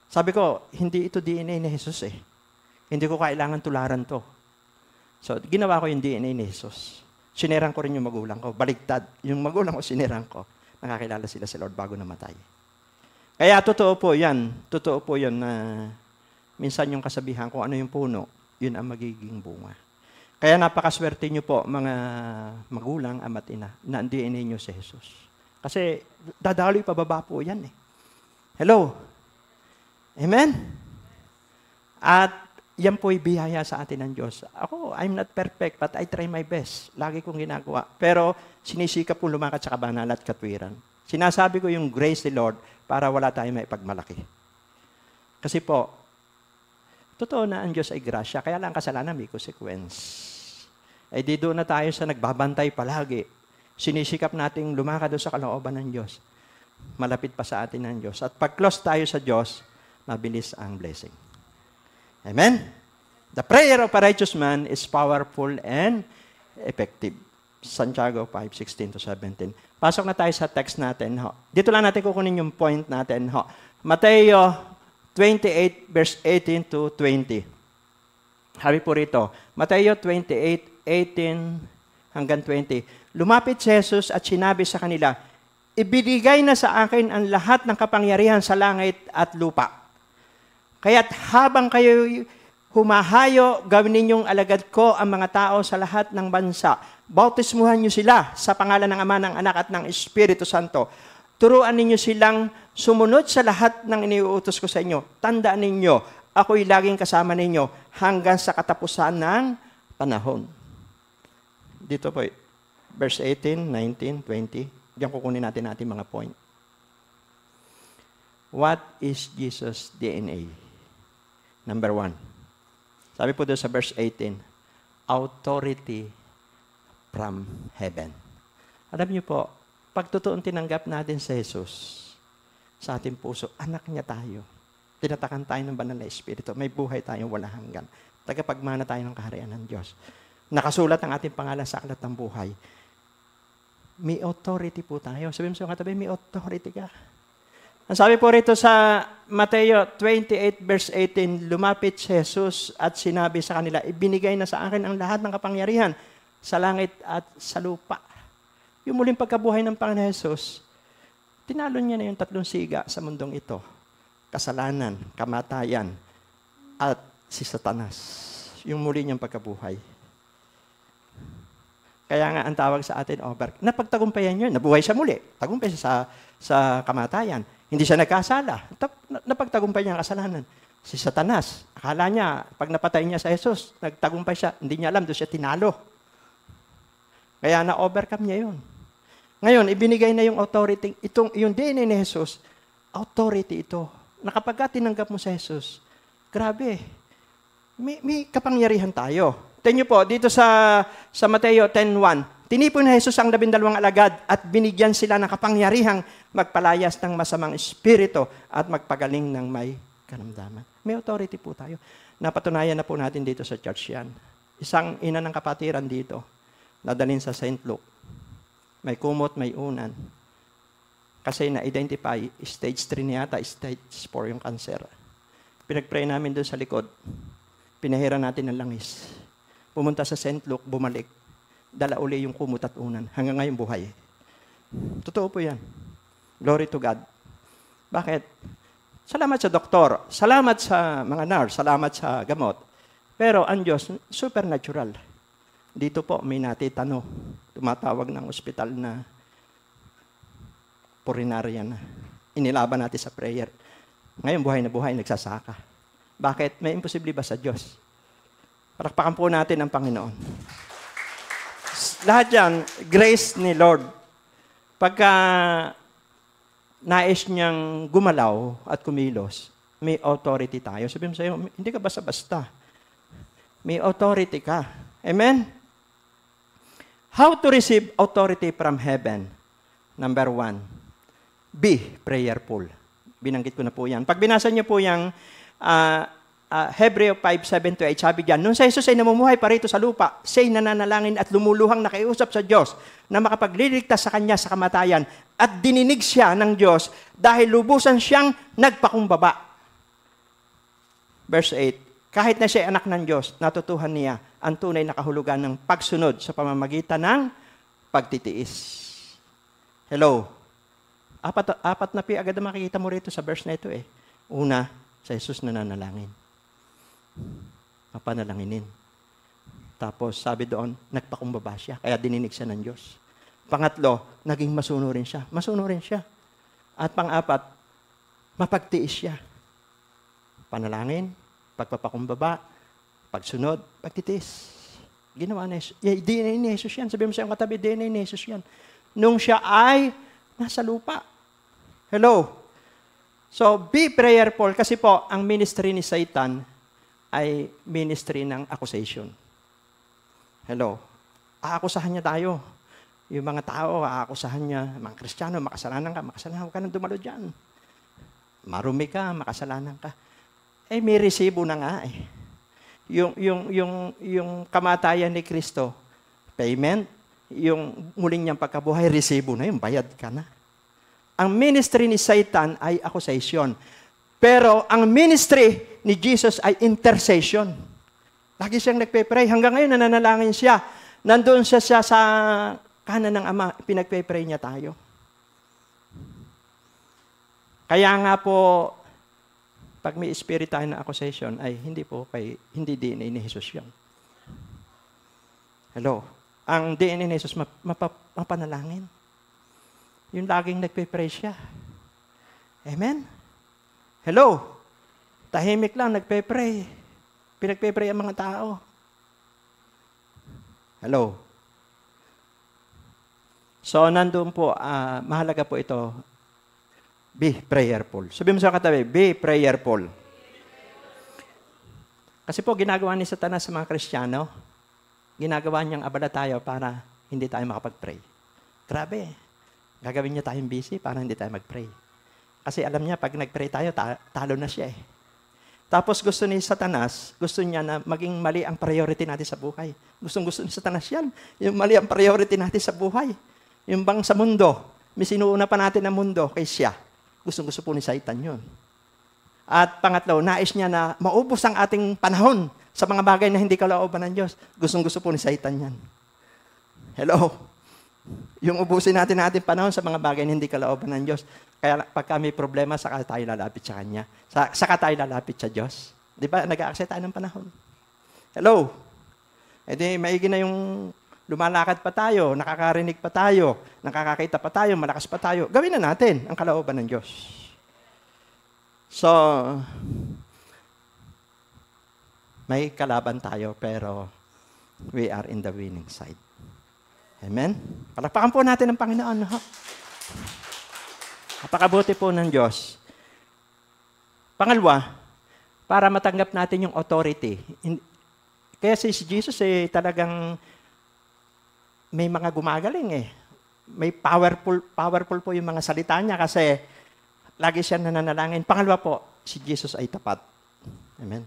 Sabi ko, hindi ito DNA ni Jesus eh. Hindi ko kailangan tularan to. So, ginawa ko yung DNA ni Jesus. Sinerang ko rin yung magulang ko. Baligtad. Yung magulang ko, sinerang ko. Nakakilala sila sa Lord bago namatay. Kaya totoo po yan. Totoo po yan na minsan yung kasabihan kung ano yung puno, yun ang magiging bunga. Kaya napakaswerte nyo po, mga magulang, ama't ina, na ang DNA nyo si Jesus. Kasi dadaloy pababa po yan eh. Hello? Amen? At yan po'y biyaya sa atin ng Diyos. Ako, I'm not perfect, but I try my best. Lagi kong ginagawa. Pero sinisikap kong lumakad sa kabanal at katwiran. Sinasabi ko yung grace ni Lord para wala tayong maipagmalaki. Kasi po, totoo na ang Diyos ay grasya, kaya lang kasalanan may consequence. Ay di doon na tayo sa nagbabantay palagi. Sinisikap nating lumakad sa kalooban ng Diyos. Malapit pa sa atin ng Diyos. At pag close tayo sa Diyos, mabilis ang blessing. Amen? The prayer of a righteous man is powerful and effective. Santiago 5:16-17. Pasok na tayo sa text natin. Ho. Dito lang natin kukunin yung point natin. Ho. Mateo 28, verse 18-20. Sabi po rito, Mateo 28:18-20. Lumapit si Jesus at sinabi sa kanila, ibinigay na sa akin ang lahat ng kapangyarihan sa langit at lupa. Kaya't habang kayo humahayo, gawin ninyong alagad ko ang mga tao sa lahat ng bansa. Bautismuhan niyo sila sa pangalan ng Ama, ng Anak at ng Espiritu Santo. Turuan ninyo silang sumunod sa lahat ng iniuutos ko sa inyo. Tandaan ninyo, ako'y laging kasama ninyo hanggang sa katapusan ng panahon. Dito po, verse 18, 19, 20. Diyan kukunin natin ating mga point. What is Jesus' DNA? Number 1. Sabi po doon sa verse 18, authority from heaven. Alam niyo po, pag totoong tinanggap natin sa Jesus, sa ating puso, anak niya tayo. Tinatakan tayo ng banal na Espiritu. May buhay tayong wala hanggan. Tagapagmana tayo ng kaharian ng Diyos. Nakasulat ang ating pangalan sa aklat ng buhay. May authority po tayo. Sabi mo sa katabi, may authority ka. Ang sabi po rito sa Mateo 28 verse 18, lumapit si Jesus at sinabi sa kanila, ibinigay na sa akin ang lahat ng kapangyarihan sa langit at sa lupa. Yung muling pagkabuhay ng Panginoon Jesus, tinalo niya na yung 3 siga sa mundong ito. Kasalanan, kamatayan, at si Satanas. Yung muli niyang pagkabuhay. Kaya nga ang tawag sa atin, napagtagumpayan yun. Nabuhay siya muli. Tagumpay siya sa kamatayan. Hindi siya nagkasala. Napagtagumpay niya ang kasalanan. Si Satanas, akala niya, pag napatay niya sa Jesus, nagtagumpay siya. Hindi niya alam, doon siya tinalo. Kaya na-overcome niya yun. Ngayon, ibinigay na yung authority. Yung DNA ni Jesus, authority ito. Na kapag tinanggap mo sa Jesus, grabe, may kapangyarihan tayo. Tingnan niyo po, dito sa Mateo 10:1, tinipon ni Jesus ang 12 alagad at binigyan sila ng kapangyarihang magpalayas ng masamang espiritu at magpagaling ng may karamdaman. May authority po tayo. Napatunayan na po natin dito sa church yan. Isang ina ng kapatiran dito, nadalhin sa St. Luke. May kumot, may unan. Kasi na-identify, stage 3 niya yata, stage 4 yung cancer. Pinag-pray namin doon sa likod. Pinahira natin ng langis. Pumunta sa St. Luke, bumalik. Dala uli yung kumot at unan. Hanggang ngayon buhay. Totoo po yan. Glory to God. Bakit? Salamat sa doktor. Salamat sa mga nurse. Salamat sa gamot. Pero ang Diyos, supernatural. Dito po, may natitano. Tumatawag ng ospital na purinarya na. Inilaban natin sa prayer. Ngayon, buhay na buhay, nagsasaka. Bakit? May imposible ba sa Diyos? Palakpakan po natin ang Panginoon. Lahat yan, grace ni Lord. Pagka nais niyang gumalaw at kumilos, may authority tayo. Sabihin mo sa'yo, hindi ka basta-basta. May authority ka. Amen? How to receive authority from heaven? Number 1, be prayerful. Binanggit ko na po yan. Pag binasa niyo po yung Hebreo 5:7-8, sabi diyan, nung si Jesus ay namumuhay pa rito sa lupa, siya'y nananalangin at lumuluhang nakiusap sa Diyos na makapagliligtas sa kanya sa kamatayan at dininig siya ng Diyos dahil lubusan siyang nagpakumbaba. Verse 8, kahit na siya anak ng Diyos, natutuhan niya ang tunay na kahulugan ng pagsunod sa pamamagitan ng pagtitiis. Hello? Apat na agad na makikita mo rito sa verse na ito eh. Una, sa Jesus nananalangin. Mapanalanginin. Tapos sabi doon, nagpakumbaba siya, kaya dininig siya ng Diyos. Pangatlo, naging masunurin siya. Masunurin siya. At pang-apat, mapagtiis siya. Panalangin, pagpapakumbaba, pagsunod, pagtitiis. Ginawa ni Jesus. DNA ni Jesus yan. Sabi mo sa iyong katabi, DNA ni Jesus yan. Nung siya ay nasa lupa. Hello? So, be prayerful kasi po, ang ministry ni Satan ay ministry ng accusation. Hello? Aakusahan niya tayo. Yung mga tao, aakusahan niya, mga Kristiyano, makasalanan ka nang dumalo dyan. Marumi ka, makasalanan ka. Eh, may resibo na nga eh. Yung kamatayan ni Kristo, payment, yung muling niyang pagkabuhay, resibo na, yung bayad ka na. Ang ministry ni Satan ay accusation. Pero ang ministry ni Jesus ay intercession. Lagi siyang nagpe-pray. Hanggang ngayon, nananalangin siya. Nandun siya sa kanan ng Ama. Pinagpe-pray niya tayo. Kaya nga po, pag may spirit tayo ng accusation, ay hindi DNA ni Jesus yan. Hello? Ang DNA ni Jesus, mapanalangin. Yung laging nagpe-pray siya. Amen? Hello? Tahimik lang, nagpe-pray. Pinagpe-pray ang mga tao. Hello? So, nandun po, mahalaga po ito, be prayerful. Sabi mo sa katabi, be prayerful. Kasi po, ginagawa ni Satanas sa mga Kristiyano, ginagawa niyang abala tayo para hindi tayo makapag-pray. Grabe. Gagawin niya tayong busy para hindi tayo mag-pray. Kasi alam niya, pag nag-pray tayo, talo na siya eh. Tapos gusto ni Satanas, gusto niya na maging mali ang priority natin sa buhay. Gusto ni Satanas yan. Yung mali ang priority natin sa buhay. Yung bang sa mundo, may sinuuna pa natin ang mundo kay siya. Gusto po ni Satan yun. At pangatlo, nais niya na maubos ang ating panahon sa mga bagay na hindi kalooban ng Diyos. Gusto po ni Satan yan. Hello? Yung ubusin natin panahon sa mga bagay na hindi kalooban ng Diyos. Kaya pagka may problema, saka tayo lalapit sa Kanya. Saka tayo lalapit sa Diyos. Di ba? Nag-a-accept tayo ng panahon. Hello? E di, maigi na yung lumalakad pa tayo, nakakarinig pa tayo, nakakakita pa tayo, malakas pa tayo. Gawin na natin ang kalooban ng Diyos. So, may kalaban tayo, pero we are in the winning side. Amen? Palakpakan po natin ang Panginoon. Ha? Napakabuti po ng Diyos. Pangalawa, para matanggap natin yung authority. Kaya si Jesus talagang may mga gumagaling eh. May powerful po yung mga salita niya kasi lagi siya nananalangin. Pangalawa po, si Jesus ay tapat. Amen?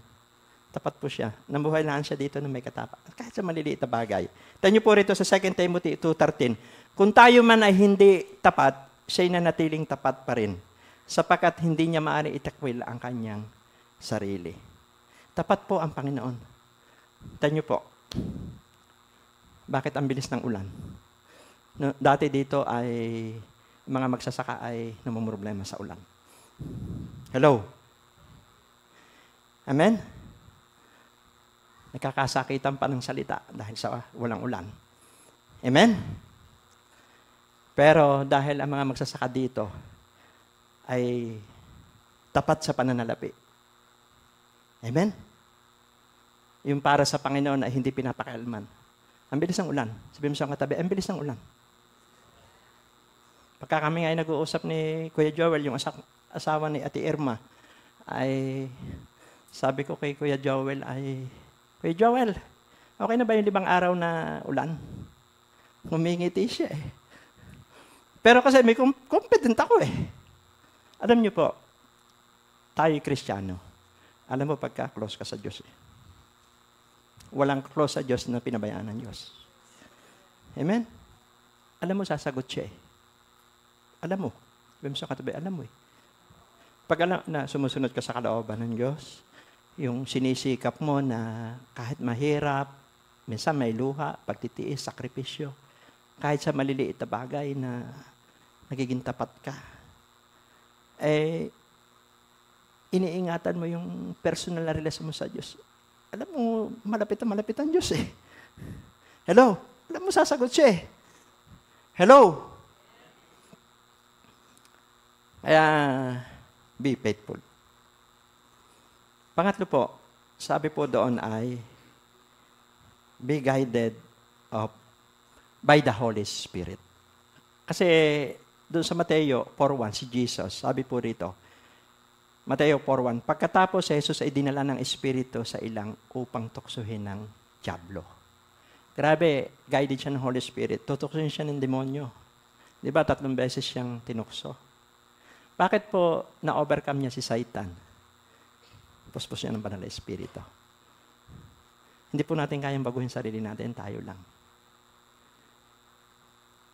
Tapat po siya. Nabuhay lang siya dito na may katapat. Kahit sa maliliit na bagay. Tanyo po rito sa 2 Timothy 2:13. Kung tayo man ay hindi tapat, siya'y nanatiling tapat pa rin. Sapagkat hindi niya maaari itakwil ang kanyang sarili. Tapat po ang Panginoon. Tanyo po. Bakit ang bilis ng ulan? No, dati dito ay mga magsasaka ay namumroblema sa ulan. Hello? Amen? Nagkakasakitan pa ng salita dahil sa walang ulan. Amen? Pero dahil ang mga magsasaka dito ay tapat sa pananalapi. Amen? Yung para sa Panginoon ay hindi pinapakialaman. Ang bilis ng ulan. Sabi mo sa katabi, ang bilis ng ulan. Pagka kami nga nag-uusap ni Kuya Joel, yung asawa ni Ate Irma, ay sabi ko kay Kuya Joel ay, Kuya Joel, okay na ba yung 5 araw na ulan? Humingiti siya eh. Pero kasi may confident ako eh. Alam niyo po, tayo Kristiyano, alam mo pagka-close ka sa Diyos eh. Walang close sa Diyos na pinabayaan ng Diyos. Amen? Alam mo, sasagot siya eh. Alam mo. Sabi mo sa katabi, alam mo eh. Pag alam na sumusunod ka sa kalooban ng Diyos, yung sinisikap mo na kahit mahirap, minsan may luha, pagtitiis, sakripisyo, kahit sa maliliit na bagay na nagiging tapat ka, eh, iniingatan mo yung personal na relasyon mo sa Diyos. Alam mo, malapit ang Diyos eh. Hello? Alam mo, sasagot siya eh. Hello? Kaya, be faithful. Pangatlo po, sabi po doon ay, be guided by the Holy Spirit. Kasi doon sa Mateo 4:1, si Jesus, sabi po rito, Mateo 4:1, pagkatapos si Jesus ay dinala ng Espiritu sa ilang upang tuksuhin ng dyablo. Grabe, guided siya ng Holy Spirit. Tutuksuhin siya ng demonyo. Di ba, 3 beses siyang tinukso. Bakit po na-overcome niya si Satan? Puspos niya ng banal na Espiritu. Hindi po natin kayang baguhin sarili natin, tayo lang.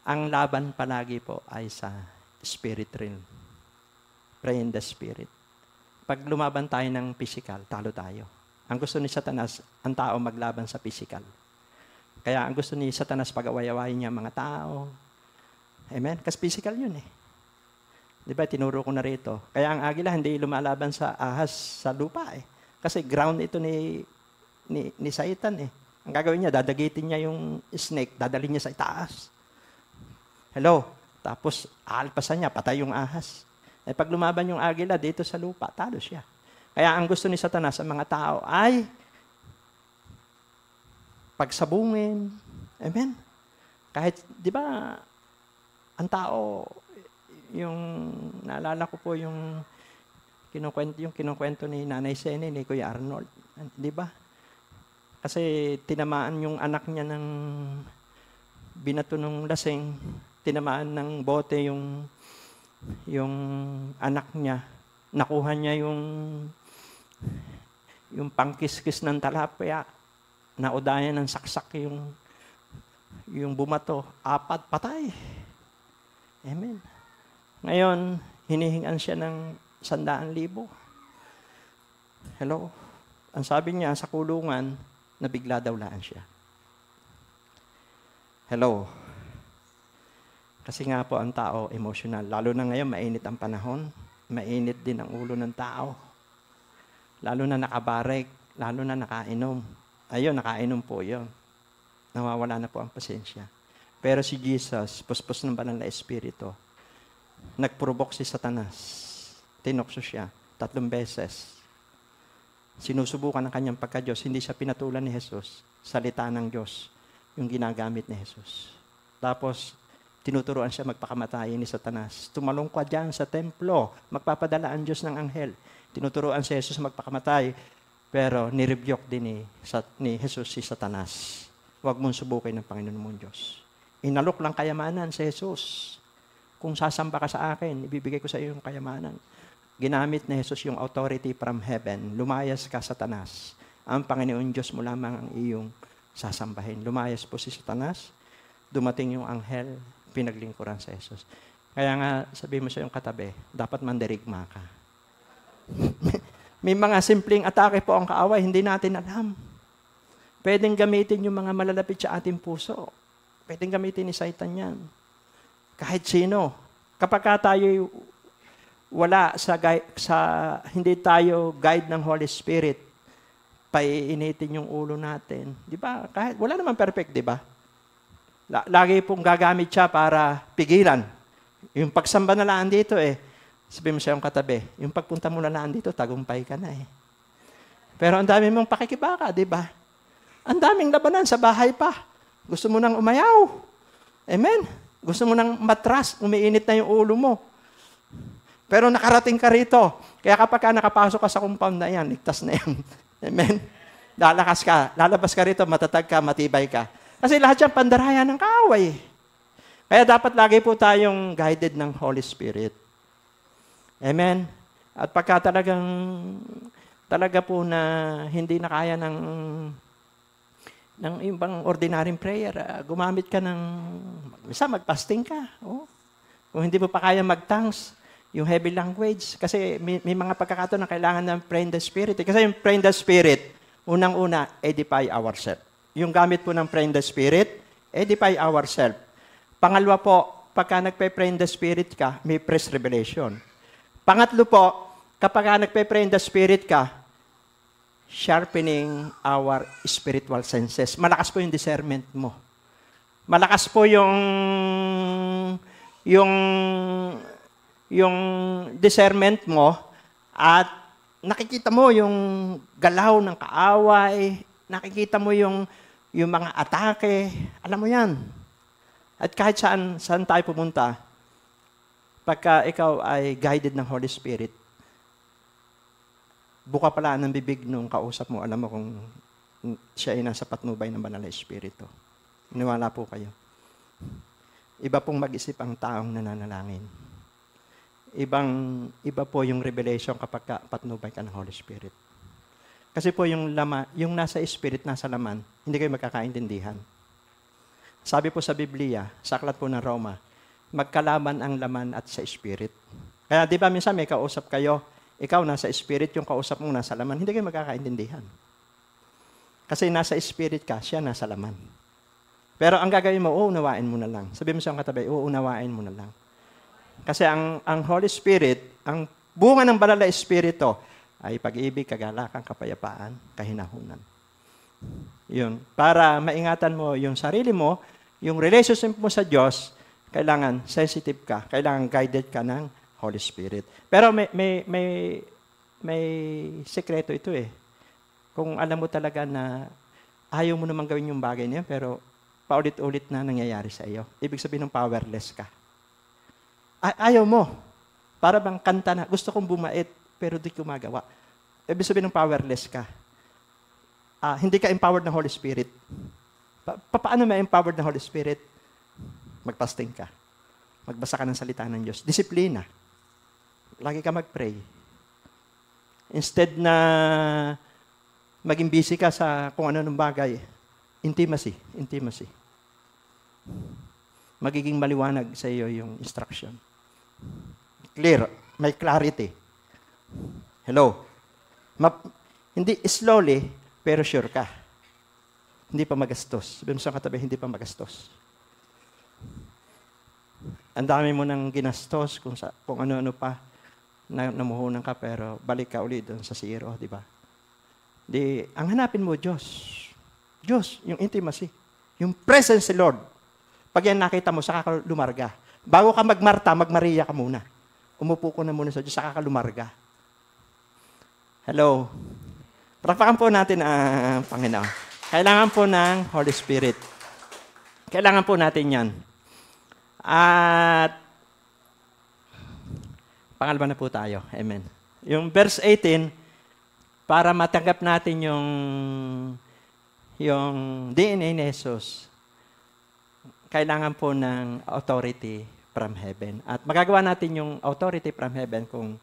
Ang laban palagi po ay sa spirit realm. Pray in the Spirit. Pag lumaban tayo ng physical, talo tayo. Ang gusto ni Satanas, ang tao maglaban sa physical. Kaya ang gusto ni Satanas, pag-away-awayin niya mga tao. Amen? Kasi physical yun eh. Di ba, tinuro ko na rito. Kaya ang agila hindi lumalaban sa ahas sa lupa eh. Kasi ground ito ni Satan eh. Ang gagawin niya, dadagitin niya yung snake, dadalhin niya sa itaas. Hello? Tapos, aalpasan niya, patay yung ahas. Eh, pag lumaban yung agila dito sa lupa, talo siya. Kaya ang gusto ni Satanas sa mga tao ay pagsabungin. Amen? Kahit, di ba, ang tao, yung, naalala ko po yung kinukwento ni Nanay Sene, ni Kuya Arnold. Di ba? Kasi tinamaan yung anak niya ng binato ng lasing, tinamaan ng bote yung anak niya, nakuha niya yung pangkiskis ng talapia, naudayan ng saksak yung bumato, 4 patay. Amen. Ngayon, hinihingan siya ng 100,000. Hello? Ang sabi niya sa kulungan, nabigla daw laan siya. Hello? Kasi nga po ang tao, emotional. Lalo na ngayon, mainit ang panahon. Mainit din ang ulo ng tao. Lalo na nakabarek. Lalo na nakainom. Ayun, nakainom po yun. Nawawala na po ang pasensya. Pero si Jesus, puspos ng banal na Espiritu, nagprovok si Satanas. Tinukso siya 3 beses. Sinusubukan ng kanyang pagka-Diyos. Hindi siya pinatulan ni Jesus. Salita ng Diyos yung ginagamit ni Jesus. Tapos, tinuturuan siya magpakamatay ni Satanas. Tumalong ka dyan sa templo. Magpapadala ang Diyos ng anghel. Tinuturuan si Jesus magpakamatay. Pero nirebuke din ni Jesus si Satanas. Huwag mong subukin ng Panginoon mong Diyos. Inalok lang kayamanan si Jesus. Kung sasamba ka sa akin, ibibigay ko sa iyo yung kayamanan. Ginamit ni Jesus yung authority from heaven. Lumayas ka, Satanas. Ang Panginoon Diyos mo lamang ang iyong sasambahin. Lumayas po si Satanas. Dumating yung anghel, pinaglingkuran sa Jesus. Kaya nga, sabi mo sa iyong katabi, dapat mandirigma ka. May mga simpleng atake po ang kaaway, hindi natin alam. Pwedeng gamitin yung mga malalapit sa ating puso. Pwedeng gamitin ni Satan yan. Kahit sino. Kapag tayo wala hindi tayo guide ng Holy Spirit, paiinitin yung ulo natin. Di ba? Kahit, wala naman perfect, di ba? Lagi pong gagamit siya para pigilan. Yung pagsamba na laan dito sabi mo siya yung katabi, yung pagpunta mo na laan dito, tagumpay ka na Pero ang dami mong pakikibaka, di ba? Ang daming labanan sa bahay pa. Gusto mo nang umayaw. Amen? Gusto mo nang matras, umiinit na yung ulo mo. Pero nakarating ka rito. Kaya kapag nakapasok ka sa compound na yan, ligtas na yan. Amen? Lalakas ka, lalabas ka rito, matatag ka, matibay ka. Kasi lahat yan pandarayan ng kaaway. Kaya dapat lagi po tayong guided ng Holy Spirit. Amen? At pagka talaga po na hindi na kaya ng ibang ordinaryong prayer, gumamit ka minsan mag-fasting ka. Oh. Kung hindi mo pa kaya mag-tongues, yung heavy language, kasi may mga pagkakataon na kailangan ng pray in the Spirit. Kasi yung pray in the Spirit, unang-una, edify ourselves. Yung gamit po ng pray in the Spirit, edify ourselves. Pangalawa po, pagka nagpe-pray in the Spirit ka, may fresh revelation. Pangatlo po, kapag nagpe-pray in the Spirit ka, sharpening our spiritual senses. Malakas po yung discernment mo. Malakas po yung discernment mo at nakikita mo yung galaw ng kaaway, nakikita mo yung mga atake, alam mo yan. At kahit saan tayo pumunta, pagka ikaw ay guided ng Holy Spirit, buka pala ng bibig nung kausap mo, alam mo kung siya ay nasa patnubay ng Banal na Espiritu. Iniwala po kayo. Iba pong mag-isip ang taong nananalangin. Iba po yung revelation kapag patnubay ka ng Holy Spirit. Kasi po yung nasa Spirit, nasa laman, hindi kayo magkakaintindihan. Sabi po sa Biblia, sa aklat po ng Roma, magkalaban ang laman at sa Spirit. Kaya di ba minsan may kausap kayo, ikaw nasa Spirit, yung kausap mo nasa laman, hindi kayo magkakaintindihan. Kasi nasa Spirit ka, siya nasa laman. Pero ang gagawin mo, uunawain mo na lang. Sabi mo sa katabi, uunawain mo na lang. Kasi ang Holy Spirit, ang bunga ng Banal na Espiritu, ay pag-ibig, kagalakan, kapayapaan, kahinahunan. Yun. Para maingatan mo yung sarili mo, yung relationship mo sa Diyos, kailangan sensitive ka, kailangan guided ka ng Holy Spirit. Pero may sekreto ito eh. Kung alam mo talaga na ayaw mo naman gawin yung bagay niya, pero paulit-ulit na nangyayari sa iyo. Ibig sabihin ng powerless ka. Ayaw mo. Para bang kanta na, gusto kong bumait, pero di ko magawa. Ibig sabihin ng powerless ka. Hindi ka empowered ng Holy Spirit. Paano ma-empowered ng Holy Spirit? Mag-fasting ka. Magbasa ka ng salita ng Diyos. Disiplina. Lagi ka mag-pray. Instead na maging busy ka sa kung ano ng bagay, intimacy. Magiging maliwanag sa iyo yung instruction. Clear. May clarity. Hello. Hindi slowly, pero sure ka. Hindi pa magastos. Sabi mo sa katabi, hindi pa magastos. Ang dami mo nang ginastos kung ano-ano pa na namuhunan ka, pero balik ka ulit doon sa zero, di ba? Ang hanapin mo, Diyos. Diyos, yung intimacy. Yung presence si Lord. Pag yan nakita mo, saka ka lumarga. Bago ka magmarta, magmaria ka muna. Umupo ko na muna sa Diyos, saka ka lumarga. Hello. Palakpakan po natin ang Panginoon. Kailangan po ng Holy Spirit. Kailangan po natin yan. At pangalawa na po tayo. Amen. Yung verse 18, para matanggap natin yung DNA ni Jesus, kailangan po ng authority from heaven. At magagawa natin yung authority from heaven kung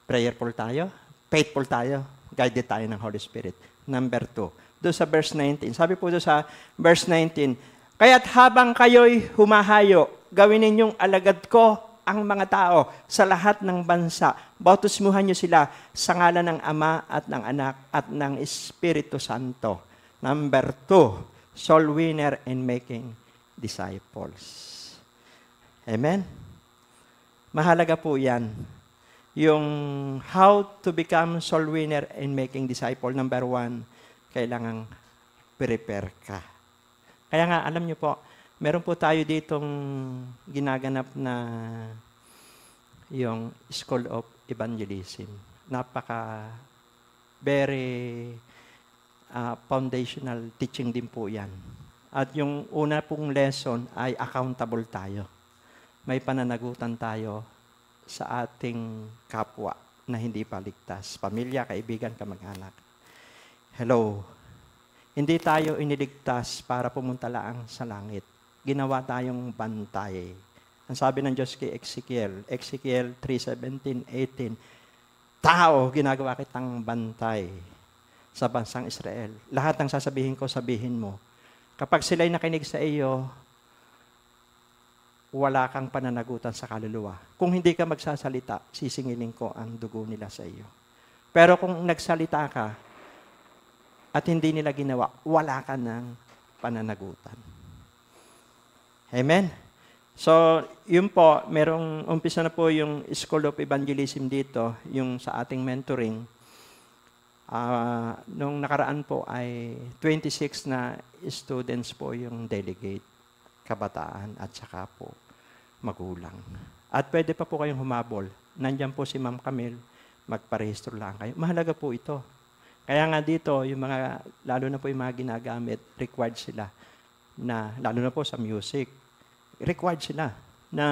prayerful tayo, faithful tayo, guided tayo ng Holy Spirit. Number 2. Doon sa verse 19. Sabi po doon sa verse 19, kaya't habang kayo'y humahayo, gawin ninyong alagad ko ang mga tao sa lahat ng bansa. Bautismuhan niyo sila sa ngalan ng Ama at ng Anak at ng Espiritu Santo. Number 2, soul winner and making disciples. Amen? Mahalaga po yan. Yung how to become soul winner and making disciple. Number 1, kailangang prepare ka. Kaya nga, alam niyo po, meron po tayo ditong ginaganap na yung School of Evangelism. Very foundational teaching din po yan. At yung una pong lesson ay accountable tayo. May pananagutan tayo sa ating kapwa na hindi pa ligtas. Pamilya, kaibigan, kamag-anak. Hello. Hindi tayo iniligtas para pumunta lang sa langit. ginawa tayong bantay. Ang sabi ng Diyos kay Ezekiel 3:17, 18, tao, ginagawa kitang bantay sa bansang Israel. Lahat ng sasabihin ko, sabihin mo. Kapag sila'y nakinig sa iyo, wala kang pananagutan sa kaluluwa. Kung hindi ka magsasalita, sisingilin ko ang dugo nila sa iyo. Pero kung nagsalita ka at hindi nila ginawa, wala ka ng pananagutan. Amen? So, yun po, umpisa na po yung School of Evangelism dito, yung sa ating mentoring. Nung nakaraan po ay 26 na students po yung delegate, kabataan at saka po magulang. At pwede pa po kayong humabol. Nandyan po si Ma'am Camille, magparehistro lang kayo. Mahalaga po ito. Kaya nga dito, yung mga, lalo na po yung mga ginagamit, required sila na, lalo na po sa music, required sila na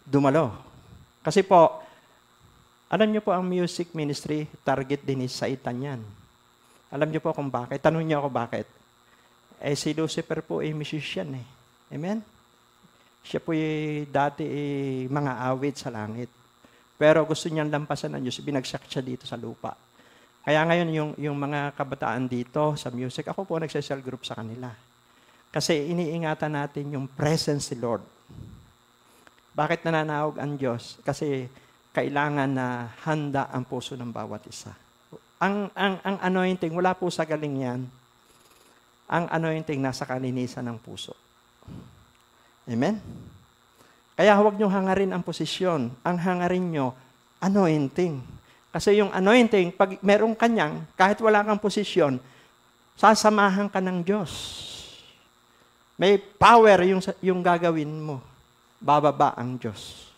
dumalo. Kasi po, alam niyo po ang music ministry, target din is saitan yan. Alam niyo po kung bakit. Tanong niyo ako bakit. Si Lucifer po ay musician eh. Amen? Siya po dati mga awit sa langit. Pero gusto niyang lampasan ng Diyos, binagsak siya dito sa lupa. Kaya ngayon yung mga kabataan dito sa music, ako po nagsa-cell group sa kanila. Kasi iniingatan natin yung presence ni Lord. Bakit nananawag ang Diyos? Kasi kailangan na handa ang puso ng bawat isa. Ang anointing, wala po sa galing yan. Ang anointing nasa kalinisan ng puso. Amen? Kaya huwag nyo hangarin ang posisyon. Ang hangarin nyo, anointing. Kasi yung anointing, pag merong kanyang, kahit wala kang posisyon, sasamahan ka ng Diyos. May power yung gagawin mo. Bababa ang Diyos.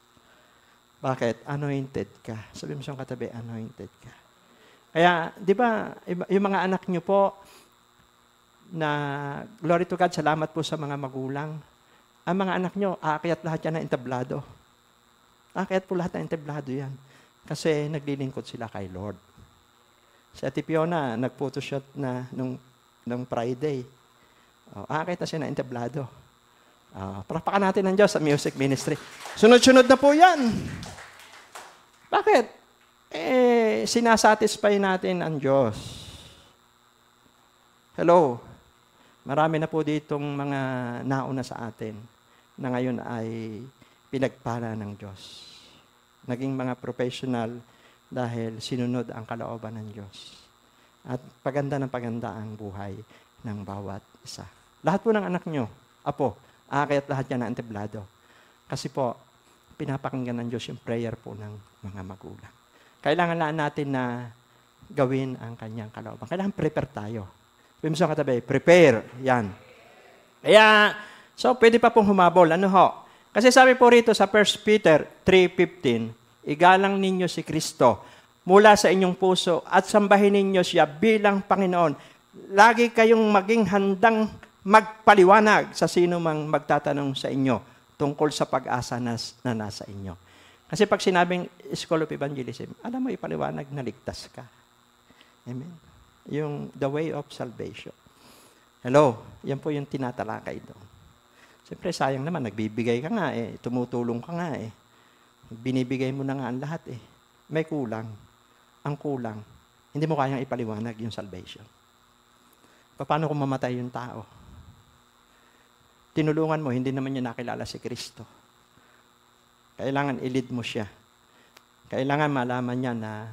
Bakit? Anointed ka. Sabi mo siyang katabi, anointed ka. Kaya, di ba, yung mga anak nyo po, na, glory to God, salamat po sa mga magulang. Ang mga anak nyo, aakyat lahat yan ng entablado. Aakyat po lahat ng entablado yan. Kasi naglilingkod sila kay Lord. Si Ate Fiona, nag-photoshoot na nung Friday. Aakyat na siya ng entablado. Parapakan natin ng Diyos sa music ministry. Sunod-sunod na po yan. Bakit? Sinasatisfy natin ang Diyos. Hello? Marami na po ditong mga nauna sa atin na ngayon ay pinagpala ng Diyos. Naging mga professional dahil sinunod ang kalooban ng Diyos. At paganda ang buhay ng bawat isa. Lahat po ng anak nyo, apo, aakyat lahat yan na entablado. Kasi po, pinapakinggan ng Diyos yung prayer po ng mga magulang. Kailangan lang natin na gawin ang kanyang kalooban. Kailangan prepare tayo. Pwede mo katabi, prepare. Yan. Kaya, so pwede pa pong humabol. Ano ho? Kasi sabi po rito sa 1 Peter 3:15, igalang ninyo si Kristo mula sa inyong puso at sambahin ninyo siya bilang Panginoon. Lagi kayong maging handang magpaliwanag sa sino mang magtatanong sa inyo tungkol sa pag-asa na nasa inyo. Kasi pag sinabing School of Evangelism, alam mo, ipaliwanag na ligtas ka. Amen? Yung the way of salvation. Hello? Yan po yung tinatalakay doon. Siyempre, sayang naman, nagbibigay ka nga eh. Tumutulong ka nga eh. Binibigay mo na nga ang lahat eh. May kulang. Ang kulang, hindi mo kayang ipaliwanag yung salvation. Paano kung mamatay yung tao? Tinulungan mo, hindi naman niya nakilala si Kristo. Kailangan i-lead mo siya. Kailangan malaman niya na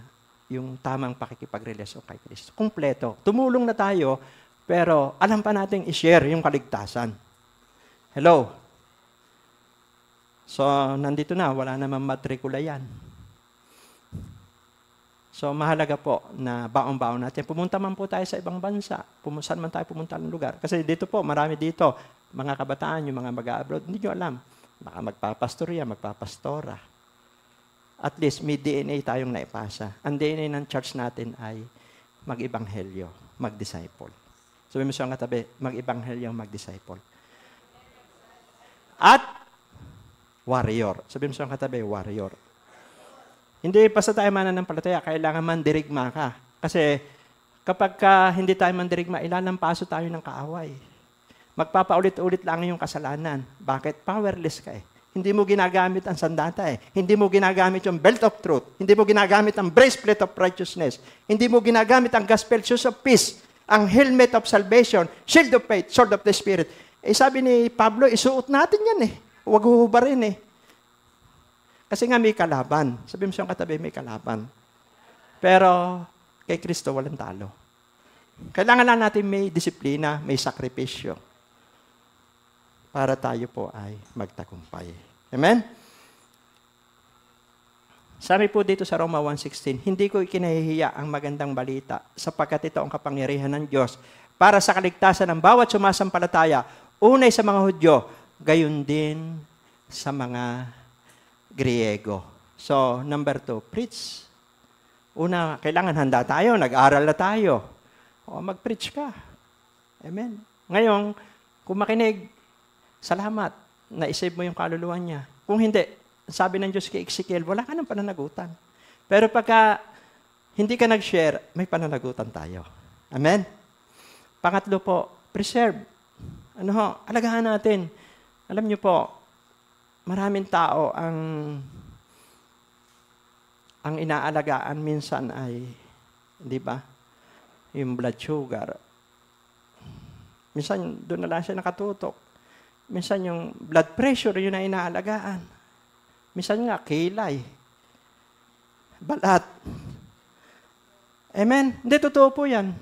yung tamang pakikipagrelasyon kay Kristo. Kumpleto. Tumulong na tayo, pero alam pa nating i-share yung kaligtasan. Hello? So, nandito na, wala namang matrikula yan. So, mahalaga po na baon-baon natin. Pumunta man po tayo sa ibang bansa. Saan man tayo pumunta ng lugar. Kasi dito po, marami dito, mga kabataan, yung mga mag-abroad, hindi nyo alam. Baka magpapastorya, magpapastora. At least, may DNA tayong naipasa. Ang DNA ng church natin ay mag-ibanghelyo, mag-disciple. Sabi mo siyang katabi, mag-ibanghelyo, mag-disciple. At warrior. Sabi mo siyang katabi, warrior. Hindi basta tayo mananampalataya, kailangan mandirigma ka. Kasi kapag hindi tayo mandirigma, ilalampaso tayo ng kaaway. Magpapaulit-ulit lang yung kasalanan. Bakit? Powerless ka eh. Hindi mo ginagamit ang sandata eh. Hindi mo ginagamit yung belt of truth. Hindi mo ginagamit ang breastplate of righteousness. Hindi mo ginagamit ang gospel shoes of peace, ang helmet of salvation, shield of faith, sword of the Spirit. Eh sabi ni Pablo, isuot natin yan eh. Huwag huhubarin eh. Kasi nga may kalaban. Sabi mo siyang katabi, may kalaban. Pero kay Kristo walang talo. Kailangan lang natin may disiplina, may sakripisyo para tayo po ay magtagumpay. Amen? Sabi po dito sa Roma 1:16, hindi ko ikinahihiya ang magandang balita sapagkat ito ang kapangyarihan ng Diyos para sa kaligtasan ng bawat sumasampalataya, unay sa mga Hudyo, gayon din sa mga Griego. So, number 2, preach. Una, kailangan handa tayo, nag-aral na tayo. O, mag-preach ka. Amen. Ngayon, kung makinig, salamat, na-save mo yung kaluluwa niya. Kung hindi, sabi ng Diyos kay Ezekiel, wala ka ng pananagutan. Pero pagka hindi ka nag-share, may pananagutan tayo. Amen? Pangatlo po, preserve. Alagaan natin. Alam niyo po, maraming tao ang inaalagaan minsan ay, di ba, yung blood sugar. Minsan, doon na lang siya nakatutok. Minsan, yung blood pressure, yun na inaalagaan. Minsan nga, kilay. Balat. Amen? Hindi, totoo po yan.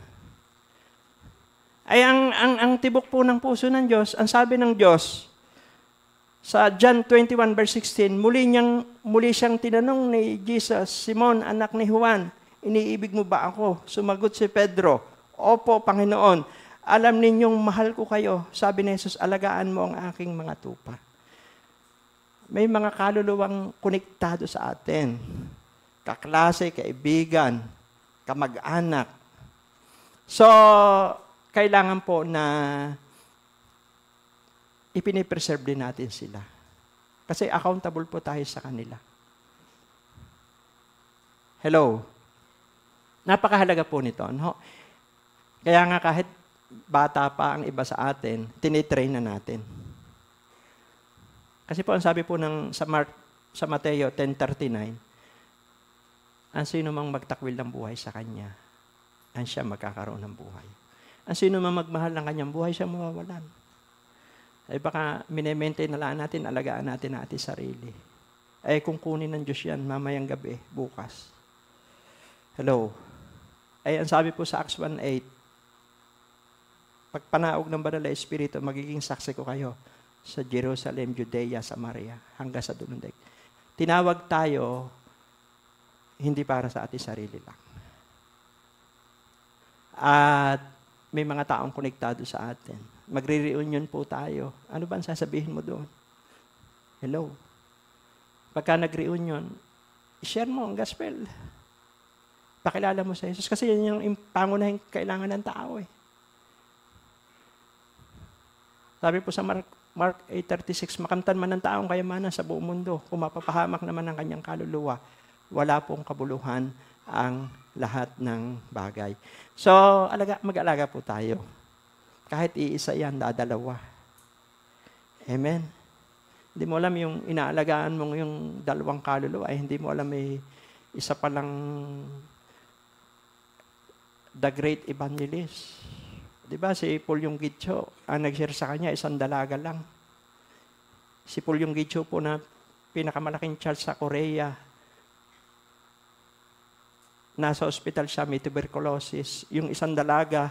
Ay, ang tibok po ng puso ng Diyos, ang sabi ng Diyos, sa John 21 verse 16, muli siyang tinanong ni Jesus, Simon, anak ni Juan, iniibig mo ba ako? Sumagot si Pedro, Opo, Panginoon. Alam ninyong mahal ko kayo. Sabi ni Jesus, alagaan mo ang aking mga tupa. May mga kaluluwang konektado sa atin. Kaklase, kaibigan, kamag-anak. So, kailangan po na ipinipreserve din natin sila. Kasi accountable po tayo sa kanila. Hello? Napakahalaga po nito. No? Kaya nga kahit bata pa ang iba sa atin, tinitrain na natin. Kasi po ang sabi po sa Mateo 10:39, ang sino mang magtakwil ng buhay sa kanya, ang siya magkakaroon ng buhay. Ang sino mang magmahal ng kanyang buhay, siya mawawalan. Ay baka mine-maintain na lang natin, alagaan natin ang ating sarili. Ay kung kunin ng Diyos yan, mamayang gabi, bukas. Hello? Ay ang sabi po sa Acts 1:8, pagpanaog ng Banal na Espiritu, magiging saksi ko kayo sa Jerusalem, Judea, Samaria, hanggang sa dulong daigdig. Tinawag tayo, hindi para sa ating sarili lang. At may mga taong konektado sa atin. Magre-reunion po tayo. Ano ba ang sasabihin mo doon? Hello? Pagka nag-reunion, share mo ang gospel. Pakilala mo sa Jesus. Kasi yan yung pangunahing kailangan ng tao eh. Sabi po sa Mark 8:36, makamtan man ng taong kayamanan sa buong mundo, kung mapapahamak naman ang kanyang kaluluwa, wala pong kabuluhan ang lahat ng bagay. So, mag-alaga po tayo. Kahit iisa yan, dadalawa. Amen? Hindi mo alam yung inaalagaan mong yung dalawang kaluluwa, hindi mo alam may isa palang the great evangelist. Diba si Paul yung Gitcho, ang nag-share sa kanya, isang dalaga lang. Si Paul yung Gitcho po na pinakamalaking church sa Korea. Nasa ospital siya, may tuberculosis. Yung isang dalaga,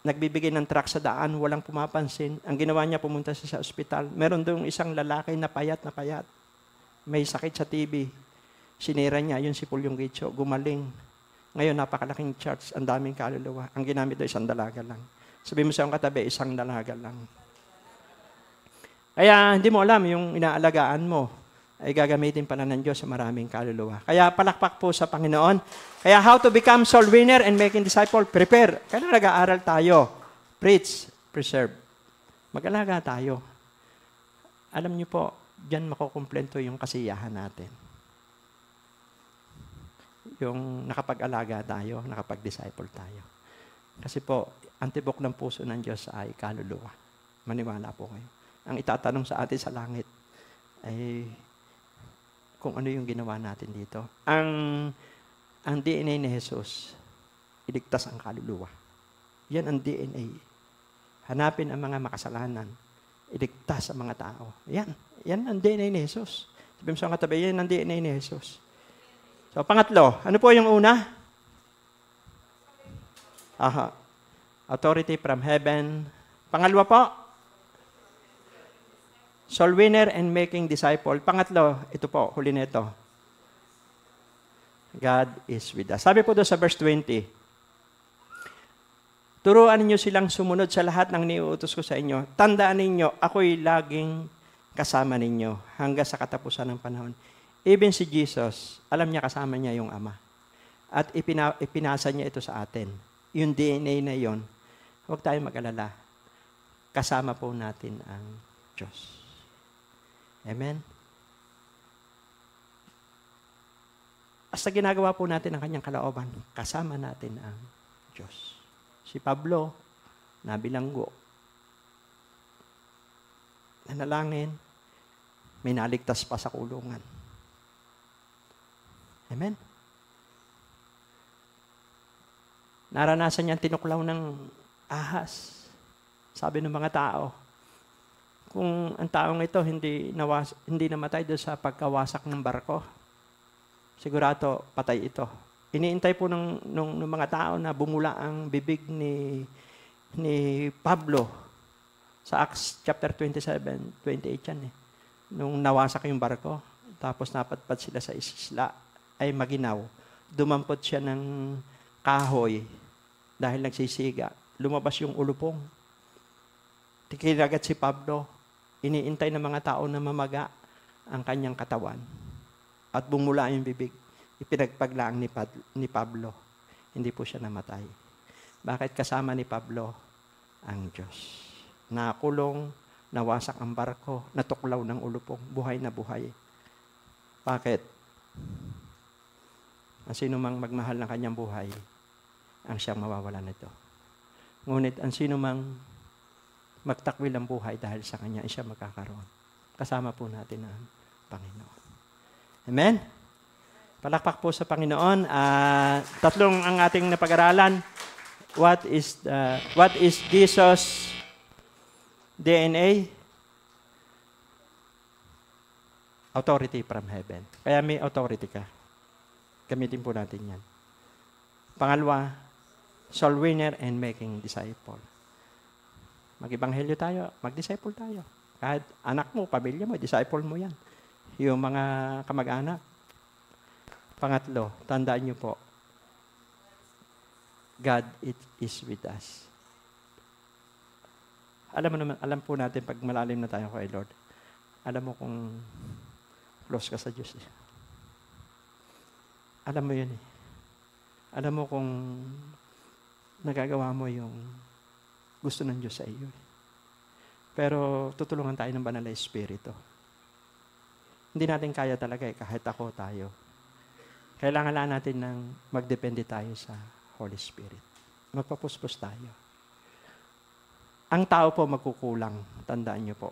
nagbibigay ng truck sa daan, walang pumapansin. Ang ginawa niya, pumunta siya sa ospital. Meron doon isang lalaki na payat. May sakit sa TB. Sinira niya, yun si Paul yung Gitcho, gumaling. Ngayon, napakalaking church, ang daming kaluluwa. Ang ginamit doon, isang dalaga lang. Sabi mo sa iyong katabi, isang dalaga lang. Kaya hindi mo alam, yung inaalagaan mo, ay gagamitin pala ng Diyos sa maraming kaluluwa. Kaya palakpak po sa Panginoon. Kaya how to become soul winner and making disciple, prepare. Kaya nag-aaral tayo. Preach, preserve. Mag-alaga tayo. Alam niyo po, diyan makukumpleto yung kasiyahan natin. Yung nakapag-alaga tayo, nakapag-disciple tayo. Kasi po, ang tibok ng puso ng Diyos ay kaluluwa. Maniwala po kayo. Ang itatanong sa atin sa langit ay kung ano yung ginawa natin dito. Ang DNA ni Jesus, iligtas ang kaluluwa. Yan ang DNA. Hanapin ang mga makasalanan. Iligtas ang mga tao. Yan ang DNA ni Jesus. Sabi mo sa katabi, yan ang DNA ni Jesus. So, pangatlo, ano po yung una? Authority from heaven. Pangalawa po, soul winner and making disciple. Pangatlo, ito po, huli nito. God is with us. Sabi po doon sa verse 20, turuan ninyo silang sumunod sa lahat ng niuutos ko sa inyo. Tandaan ninyo, ako'y laging kasama ninyo hanggang sa katapusan ng panahon. Even si Jesus, alam niya kasama niya yung Ama. At ipinasa niya ito sa atin. Yung DNA na yon, huwag tayong mag-alala. Kasama po natin ang Diyos. Amen? Basta ginagawa po natin ang kanyang kalooban, kasama natin ang Diyos. Si Pablo, nabilanggo. Nanalangin, may naligtas pa sa kulungan. Amen? Naranasan niyang tinuklaw ng ahas. Sabi ng mga tao, kung ang taong ito hindi namatay doon sa pagkawasak ng barko, sigurado patay ito. Iniintay po ng mga tao na bumula ang bibig ni Pablo sa Acts chapter 27, 28 yan eh. Nung nawasak yung barko, tapos napatpat sila sa isla, ay maginaw. Dumampot siya ng kahoy dahil nagsisiga. Lumabas yung ulupong. Tikinagat si Pablo. Iniintay ng mga tao na mamaga ang kanyang katawan. At bumula yung bibig. Ipinagpaglaang ni Pablo. Hindi po siya namatay. Bakit? Kasama ni Pablo ang Diyos. Nakulong, nawasak ang barko, natuklaw ng ulupong, buhay na buhay. Bakit? Ang sino mang magmahal ng kanyang buhay, ang siyang mawawalan nito. Ngunit ang sino mang magtakwil ang buhay dahil sa kanya, siya magkakaroon. Kasama po natin ang Panginoon. Amen? Palakpak po sa Panginoon. Tatlong ang ating napag-aralan. What is Jesus' DNA? Authority from heaven. Kaya may authority ka. Gamitin po natin yan. Pangalawa, soul winner and making disciple. Mag-ibanghelyo tayo, mag-disciple tayo. Kahit anak mo, pamilya mo, disciple mo yan. Yung mga kamag-anak. Pangatlo, tandaan niyo po, God is with us. Alam po natin, pag malalim na tayo kay Lord, alam mo kung close ka sa Diyos. Alam mo yun eh. Alam mo kung nagagawa mo yung gusto ng Diyos sa iyo. Pero tutulungan tayo ng Banal na Espiritu. Hindi natin kaya talaga eh, kahit ako tayo. Kailangan lang natin ng magdepende tayo sa Holy Spirit. Magpapuspos tayo. Ang tao po magkukulang. Tandaan niyo po.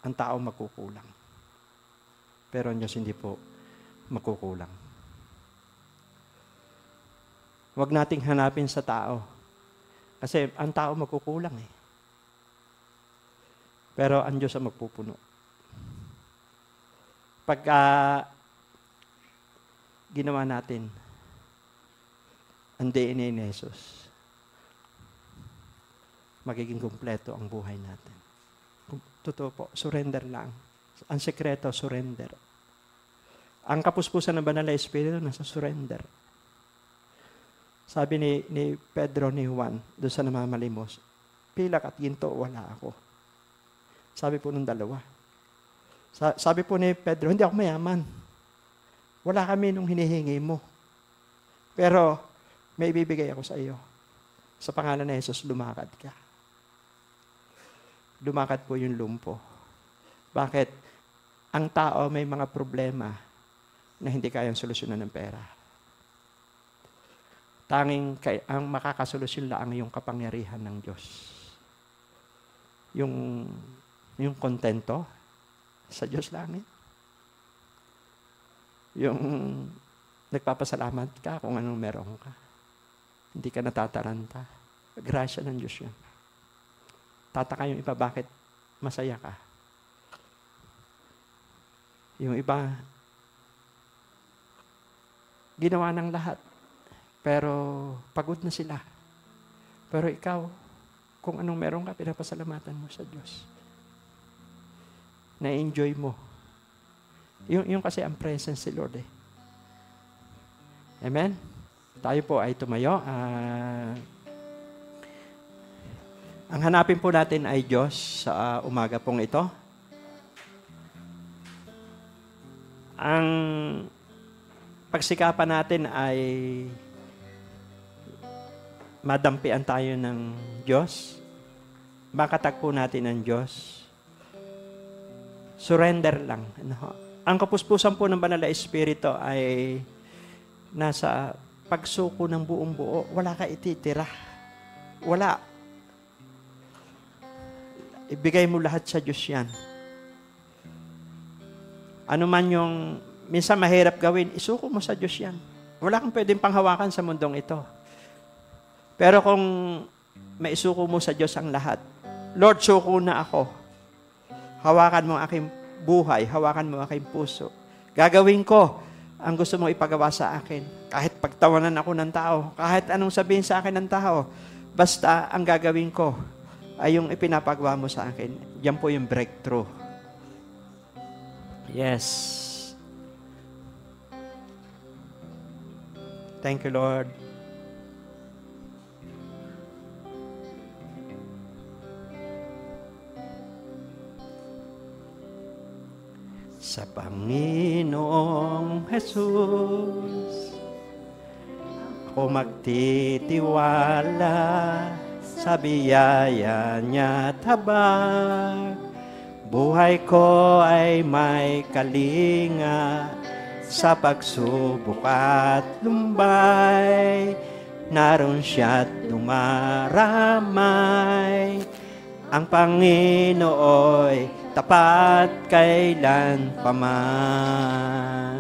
Ang tao magkukulang. Pero ang Diyos hindi po magkukulang. Huwag nating hanapin sa tao. Kasi ang tao magkukulang eh. Pero ang Diyos ang magpupuno. Pagka ginawa natin ang DNA ni Jesus, magiging kumpleto ang buhay natin. Totoo po, surrender lang. Ang sekreto, surrender. Ang kapuspusan ng Banal na Espiritu, nasa surrender. Sabi ni Pedro ni Juan, doon sa namamalimos, pilak at ginto, wala ako. Sabi po nung dalawa. Sabi po ni Pedro, hindi ako mayaman. Wala kami nung hinihingi mo. Pero may ibibigay ako sa iyo. Sa pangalan ni Jesus, lumakad ka. Lumakad po yung lumpo. Bakit? Ang tao may mga problema na hindi kayang solusyonan ng pera. ang makakasolusyon lang yung kapangyarihan ng Diyos. Yung kontento sa Diyos lang. Yung nagpapasalamat ka kung anong meron ka. Hindi ka natataranta. Grasya ng Diyos yun. Tataka yung iba, bakit masaya ka? Yung iba, ginawa ng lahat. Pero pagod na sila. Pero ikaw, kung anong meron ka, pinapasalamatan mo sa Diyos. Na-enjoy mo. Yung kasi ang presence si Lord. Amen? Tayo po ay tumayo. Ang hanapin po natin ay Diyos sa umaga pong ito. Ang pagsikapan natin ay madampian tayo ng Diyos. Makatagpo natin ng Diyos. Surrender lang. Ang kapuspusan po ng Banal na Espiritu ay nasa pagsuko ng buong buo. Wala ka ititira. Wala. Ibigay mo lahat sa Diyos yan. Ano man yung minsan mahirap gawin, isuko mo sa Diyos yan. Wala kang pwedeng panghawakan sa mundong ito. Pero kung maisuko mo sa Diyos ang lahat, Lord, suko na ako. Hawakan mo ang aking buhay, hawakan mo ang aking puso. Gagawin ko ang gusto mo ipagawa sa akin. Kahit pagtawanan ako ng tao, kahit anong sabihin sa akin ng tao, basta ang gagawin ko ay yung ipinapagawa mo sa akin. Yan po yung breakthrough. Yes. Thank you, Lord. Sa Panginoong Jesus, ako magtitiwala sa biyaya niya tabang. Buhay ko ay may kalinga sa pagsubok at lumbay. Naroon siya't dumaramay. Ang Panginooy tapat kailan paman.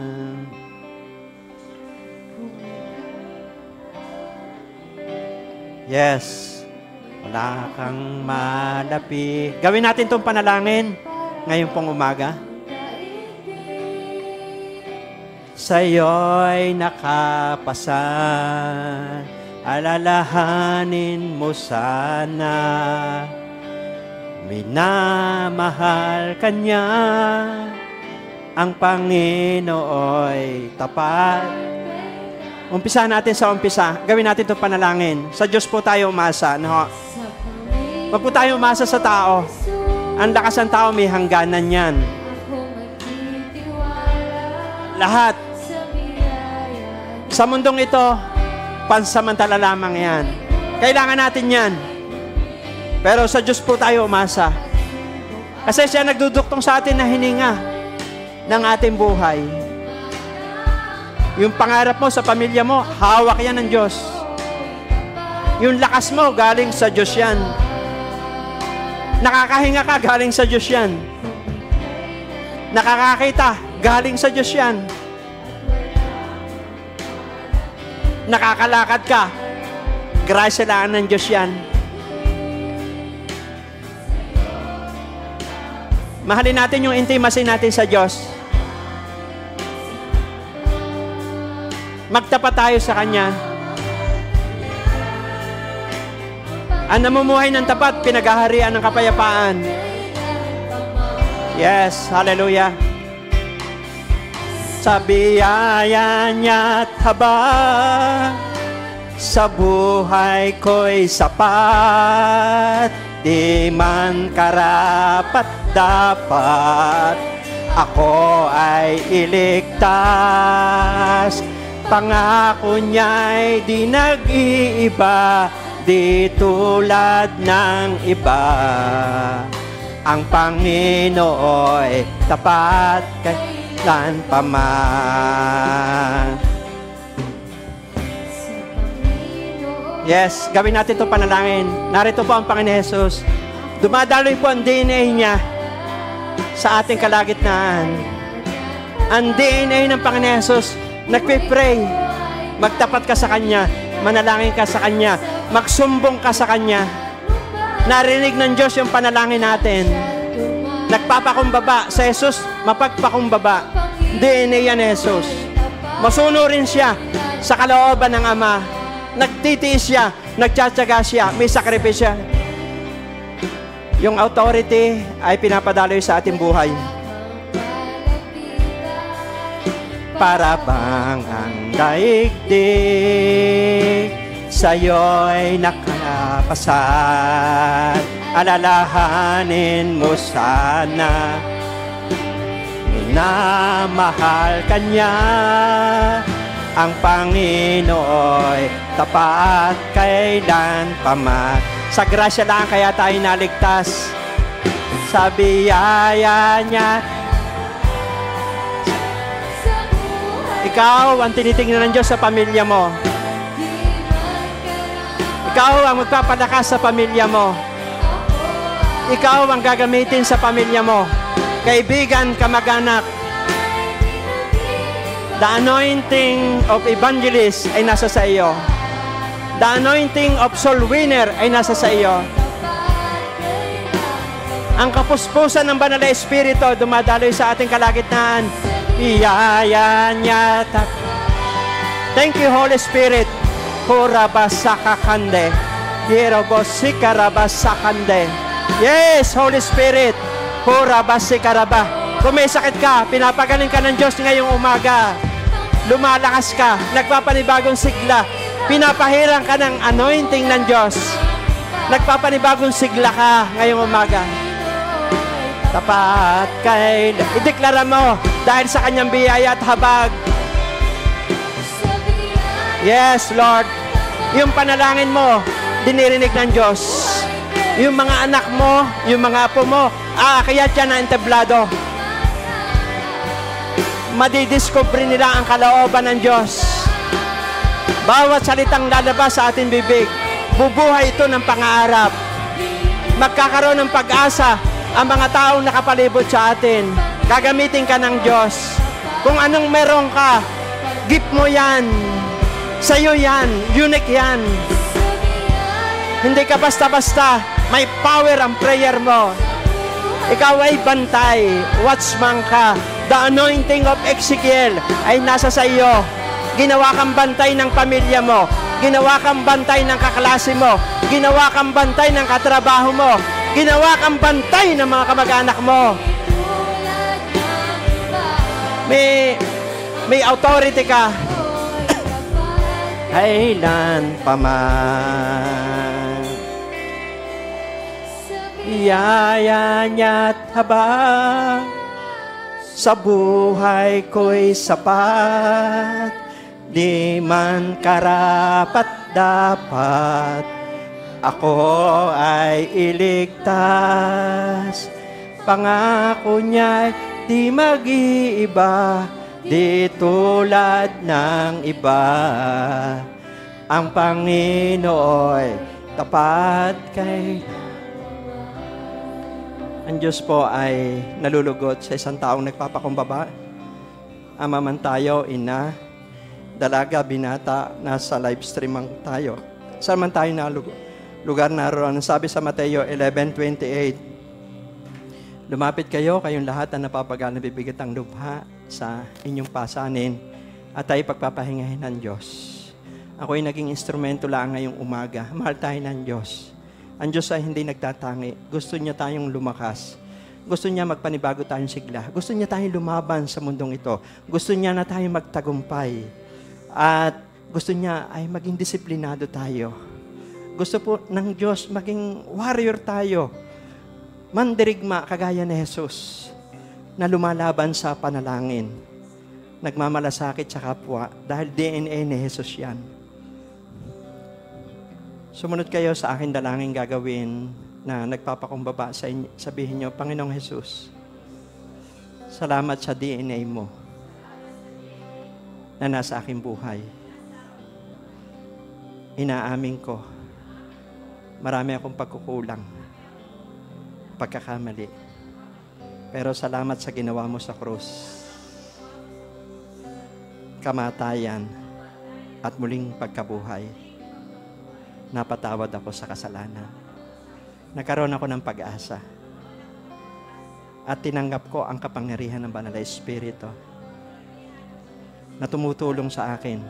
Yes. Wala kang malapi. Gawin natin itong panalangin ngayon pong umaga. Sa'yo'y nakapasan, alalahanin mo sana. Minamahal ka niya, ang Panginooy tapat. Umpisa natin sa umpisa. Gawin natin itong panalangin. Sa Diyos po tayo umasa. No? Wag po tayo umasa sa tao. Ang lakas ng tao may hangganan yan. Lahat. Sa mundong ito, pansamantala lamang yan. Kailangan natin yan. Pero sa Diyos po tayo umasa. Kasi siya nagduduktong sa atin na hininga ng ating buhay. Yung pangarap mo sa pamilya mo, hawak yan ng Diyos. Yung lakas mo, galing sa Diyos yan. Nakakahinga ka, galing sa Diyos yan. Nakakakita, galing sa Diyos yan. Nakakalakad ka, grasya lang ng Diyos yan. Mahalin natin yung intimacy natin sa Diyos. Magtapat tayo sa Kanya. Ang namumuhay ng tapat, pinaghaharian ng kapayapaan. Yes, hallelujah. Sa biyaya niya't habang sa buhay ko'y sapat, di man karapat dapat ako ay iligtas. Pangako niya'y di nag-iiba, di tulad ng iba. Ang Panginooy tapat kailan pa man. Yes, gawin natin itong panalangin. Narito po ang Panginoon Jesus. Dumadaloy po ang DNA niya sa ating kalagitnaan. Ang DNA ng Panginoon Jesus, nagpipray. Magtapat ka sa Kanya. Manalangin ka sa Kanya. Magsumbong ka sa Kanya. Narinig ng Diyos yung panalangin natin. Nagpapakumbaba sa Jesus, mapagpakumbaba. DNA yan, Jesus. Masunurin siya sa kalooban ng Ama. Nagtitiis siya, nagtsatsaga siya, may sakripisya. Yung authority ay pinapadaloy sa ating buhay. Para bang ang daigdig sa'yo'y nakapasan, alalahanin mo sana na mahal ka niya. Ang Panginooy tapat kailan pa man. Sa grasya lang kaya tayo naligtas. Sa biyaya niya. Ikaw ang tinitingnan ng Diyos sa pamilya mo. Ikaw ang magpapalakas sa pamilya mo. Ikaw ang gagamitin sa pamilya mo. Kaibigan, kamag-anak. The anointing of evangelist ay nasa sa iyo. The anointing of soul winner ay nasa sa iyo. Ang kapuspusan ng Banal na Espiritu dumadaloy sa ating kalagitnaan. Iyaya niya. Thank you, Holy Spirit. Hurabasakakande. Hirobosikarabasakande. Yes, Holy Spirit. Hurabasikaraба. Kung may sakit ka, pinapagaling ka ng Diyos ngayong umaga. Lumalakas ka, nagpapanibagong sigla. Pinapahirang ka ng anointing ng Diyos. Nagpapanibagong sigla ka ngayong umaga. Tapat kay... Ideklara mo dahil sa kanyang biyaya at habag. Yes, Lord. Yung panalangin mo, dinirinig ng Diyos. Yung mga anak mo, yung mga apo mo, kaya siya na entablado. Madidiscover nila ang kalooban ng Diyos. Bawat salitang lalabas sa ating bibig, bubuhay ito ng pangarap. Magkakaroon ng pag-asa ang mga taong nakapalibot sa atin. Gagamitin ka ng Diyos. Kung anong meron ka, gift mo yan. Sa'yo yan. Unique yan. Hindi ka basta-basta. May power ang prayer mo. Ikaw ay bantay. Watchman ka. The anointing of Ezekiel ay nasa sa iyo. Ginawa kang bantay ng pamilya mo. Ginawa kang bantay ng kaklase mo. Ginawa kang bantay ng katrabaho mo. Ginawa kang bantay ng mga kamag-anak mo. May authority ka. Kailan pa man. Iyaya niya't habang sa buhay ko'y sapat, di man karapat dapat, ako ay iligtas. Pangako niya'y di mag-iiba, di tulad ng iba. Ang Panginooy tapat kay... Ang Diyos po ay nalulugot sa isang taong nagpapakumbaba. Ama man tayo, ina, dalaga, binata, nasa live stream ang tayo. Saan man tayo na lugar naroon? Sabi sa Mateo 11:28, lumapit kayo, kayong lahat na napapagana bibigat ang lubha sa inyong pasanin at tayo pagpapahingahin ng Diyos. Ako'y naging instrumento lang ngayong umaga. Mahal tayo ng Diyos. Ang Diyos ay hindi nagtatangi. Gusto niya tayong lumakas. Gusto niya magpanibago tayong sigla. Gusto niya tayong lumaban sa mundong ito. Gusto niya na tayong magtagumpay. At gusto niya ay maging disiplinado tayo. Gusto po ng Diyos maging warrior tayo. Mandirigma kagaya ni Jesus na lumalaban sa panalangin. Nagmamalasakit sa kapwa dahil DNA ni Jesus yan. Sumunod kayo sa akin dalangin gagawin na nagpapakumbaba sa inyo. Sabihin nyo, Panginoong Jesus, salamat sa DNA mo na nasa aking buhay. inaamin ko, marami akong pagkukulang, pagkakamali. Pero salamat sa ginawa mo sa krus. Kamatayan at muling pagkabuhay. Napatawad ako sa kasalanan. Nagkaroon ako ng pag-asa. At tinanggap ko ang kapangyarihan ng Banal na Espiritu na tumutulong sa akin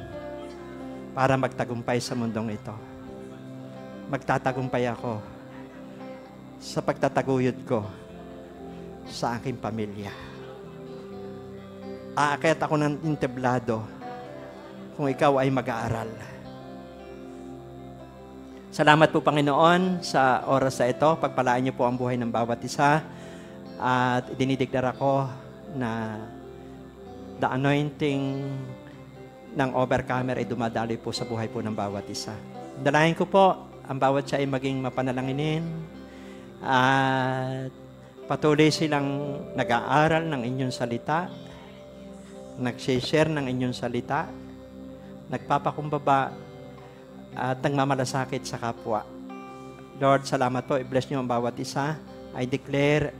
para magtagumpay sa mundong ito. Magtatagumpay ako sa pagtataguyod ko sa aking pamilya. Aakyat ako ng entablado kung ikaw ay mag-aaral. Salamat po, Panginoon, sa oras na ito. Pagpalaan niyo po ang buhay ng bawat isa. At dinideklara ko na the anointing ng overcomer ay dumadaloy po sa buhay po ng bawat isa. Dalahin ko po, ang bawat siya ay maging mapanalanginin at patuloy silang nag-aaral ng inyong salita, nag-share ng inyong salita, nagpapakumbaba at nagmamalasakit sa kapwa. Lord, salamat po. I-bless niyo ang bawat isa. I declare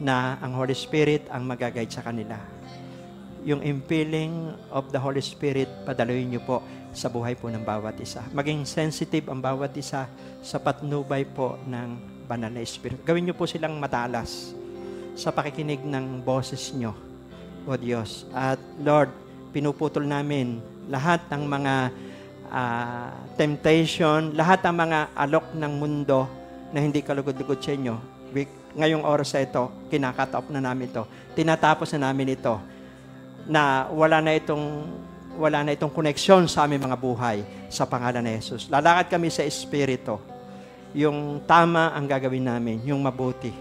na ang Holy Spirit ang mag-guide sa kanila. Yung impelling of the Holy Spirit, padaluin niyo po sa buhay po ng bawat isa. Maging sensitive ang bawat isa sa patnubay po ng Banal na Espiritu. Gawin niyo po silang matalas sa pakikinig ng boses niyo, O Diyos. At Lord, pinuputol namin lahat ng mga temptation, lahat ng mga alok ng mundo na hindi kalugod-lugod sa inyo. Ngayong oras na ito, kinakatop na namin ito. Tinatapos na namin ito na wala na itong koneksyon sa aming mga buhay sa pangalan ni Jesus. Lalakad kami sa Espiritu. Yung tama ang gagawin namin, yung mabuti.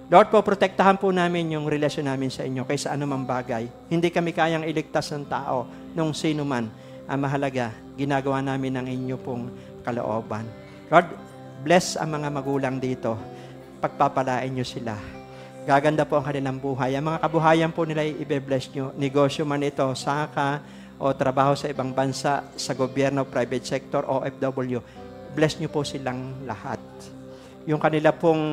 Lord po, protektahan po namin yung relasyon namin sa inyo kaysa anumang bagay. Hindi kami kayang iligtas ng tao nung sino man. Ang mahalaga, ginagawa namin ang inyo pong kalooban. Lord, bless ang mga magulang dito. Pagpapalain nyo sila. Gaganda po ang kanilang buhay. Ang mga kabuhayan po nila i-bless nyo. Negosyo man ito, saka, o trabaho sa ibang bansa, sa gobyerno, private sector, OFW. Bless nyo po silang lahat. Yung kanila pong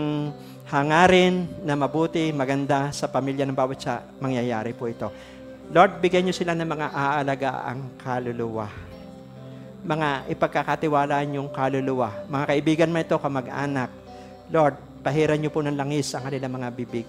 hangarin na mabuti, maganda sa pamilya ng bawat siya, mangyayari po ito. Lord, bigyan nyo sila ng mga aalagaang kaluluwa. Mga ipagkakatiwalaan yung kaluluwa. Mga kaibigan mo ito, kamag-anak. Lord, pahiran niyo po ng langis ang kanilang mga bibig.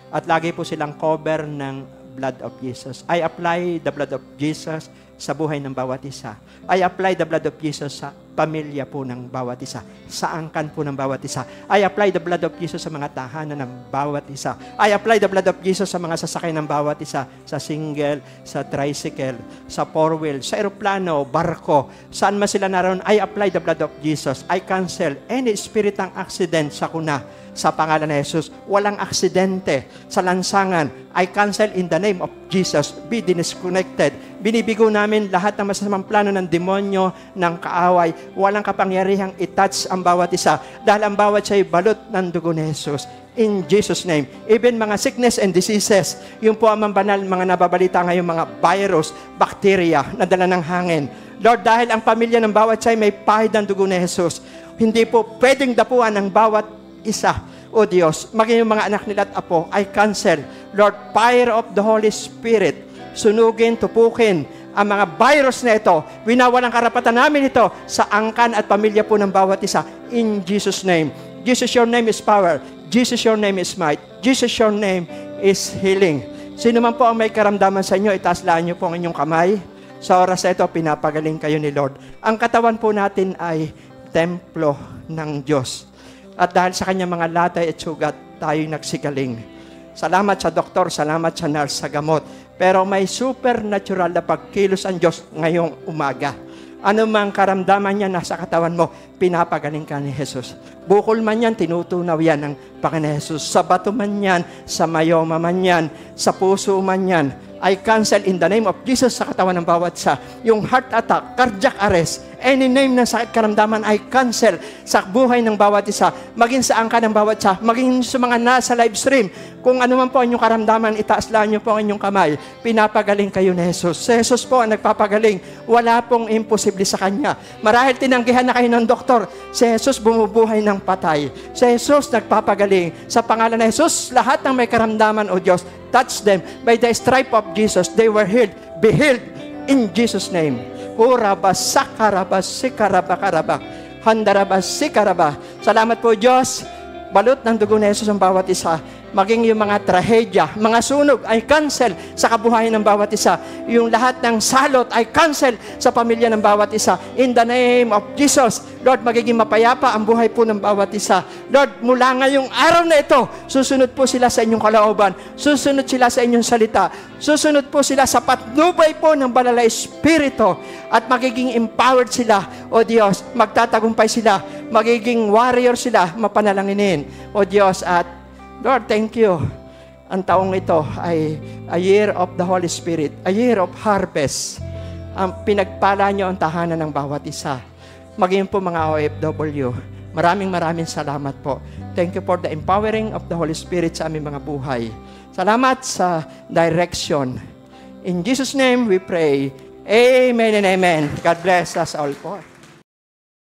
At lagi po silang cover ng blood of Jesus. I apply the blood of Jesus sa buhay ng bawat isa. I apply the blood of Jesus sa pamilya po ng bawat isa. Sa angkan po ng bawat isa. I apply the blood of Jesus sa mga tahanan ng bawat isa. I apply the blood of Jesus sa mga sasakay ng bawat isa. Sa single, sa tricycle, sa four-wheel, sa aeroplano, barko. Saan man sila naroon, I apply the blood of Jesus. I cancel any spirit ng accident sa kuna. Sa pangalan ng Jesus, walang aksidente sa lansangan. I cancel in the name of Jesus. Be disconnected. Binibigo namin lahat ng masasamang plano ng demonyo, ng kaaway. Walang kapangyarihang i-touch ang bawat isa. Dahil ang bawat siya ay balot ng dugo ni Jesus. In Jesus' name. Even mga sickness and diseases, yung po ang banal, mga nababalita ngayon, mga virus, bacteria, na dala ng hangin. Lord, dahil ang pamilya ng bawat siya ay may pahid ng dugo ni Jesus, hindi po pwedeng dapuan ng bawat isa, O Diyos, maging yung mga anak nila at apo, I cancel. Lord, fire of the Holy Spirit, sunugin, tupukin ang mga virus na ito. Winawalang karapatan namin ito sa angkan at pamilya po ng bawat isa. In Jesus' name. Jesus, your name is power. Jesus, your name is might. Jesus, your name is healing. Sino man po ang may karamdaman sa inyo, itaaslaan niyo po ang inyong kamay. Sa oras na ito, pinapagaling kayo ni Lord. Ang katawan po natin ay templo ng Diyos. At dahil sa kanyang mga latay at sugat, tayo'y nagsigaling. Salamat sa doktor, salamat sa nurse, sa gamot. Pero may supernatural na pagkilos ang Diyos ngayong umaga. Ano mang karamdaman niya nasa katawan mo, pinapagaling ka ni Jesus. Bukol man yan, tinutunaw yan ng Panginoon Jesus. Sa bato man yan, sa mayoma man yan, sa puso man yan, I cancel in the name of Jesus sa katawan ng bawat isa. Yung heart attack, cardiac arrest, any name ng sakit karamdaman, I cancel sa buhay ng bawat isa. Maging sa angka ng bawat isa, maging sa mga nasa live stream. Kung ano man po ang inyong karamdaman, itaas lang niyo po ang inyong kamay. Pinapagaling kayo ni Jesus. Si Jesus po ang nagpapagaling. Wala pong imposible sa Kanya. Marahil tinanggihan na kayo ng doktor, si Jesus bumubuhay ng patay. Si Jesus nagpapagaling. Sa pangalan ng Jesus, lahat ng may karamdaman, O Diyos, touch them. By the stripe of Jesus, they were healed. Be healed in Jesus' name. Salamat po, Diyos. Balot ng dugo ni Jesus ang bawat isa. Maging yung mga trahedya, mga sunog ay cancel sa kabuhayan ng bawat isa. Yung lahat ng salot ay cancel sa pamilya ng bawat isa. In the name of Jesus, Lord, magiging mapayapa ang buhay po ng bawat isa. Lord, mula ngayong araw na ito, susunod po sila sa inyong kalooban. Susunod sila sa inyong salita. Susunod po sila sa patnubay po ng Banal na Espiritu. At magiging empowered sila, O Diyos. Magtatagumpay sila. Magiging warrior sila, mapanalanginin, O Diyos. At Lord, thank you. Ang taong ito ay a year of the Holy Spirit, a year of harvest. Ang pinagpala niyo ang tahanan ng bawat isa. Maging po mga OFW, maraming salamat po. Thank you for the empowering of the Holy Spirit sa aming mga buhay. Salamat sa direction. In Jesus' name we pray. Amen and amen. God bless us all po.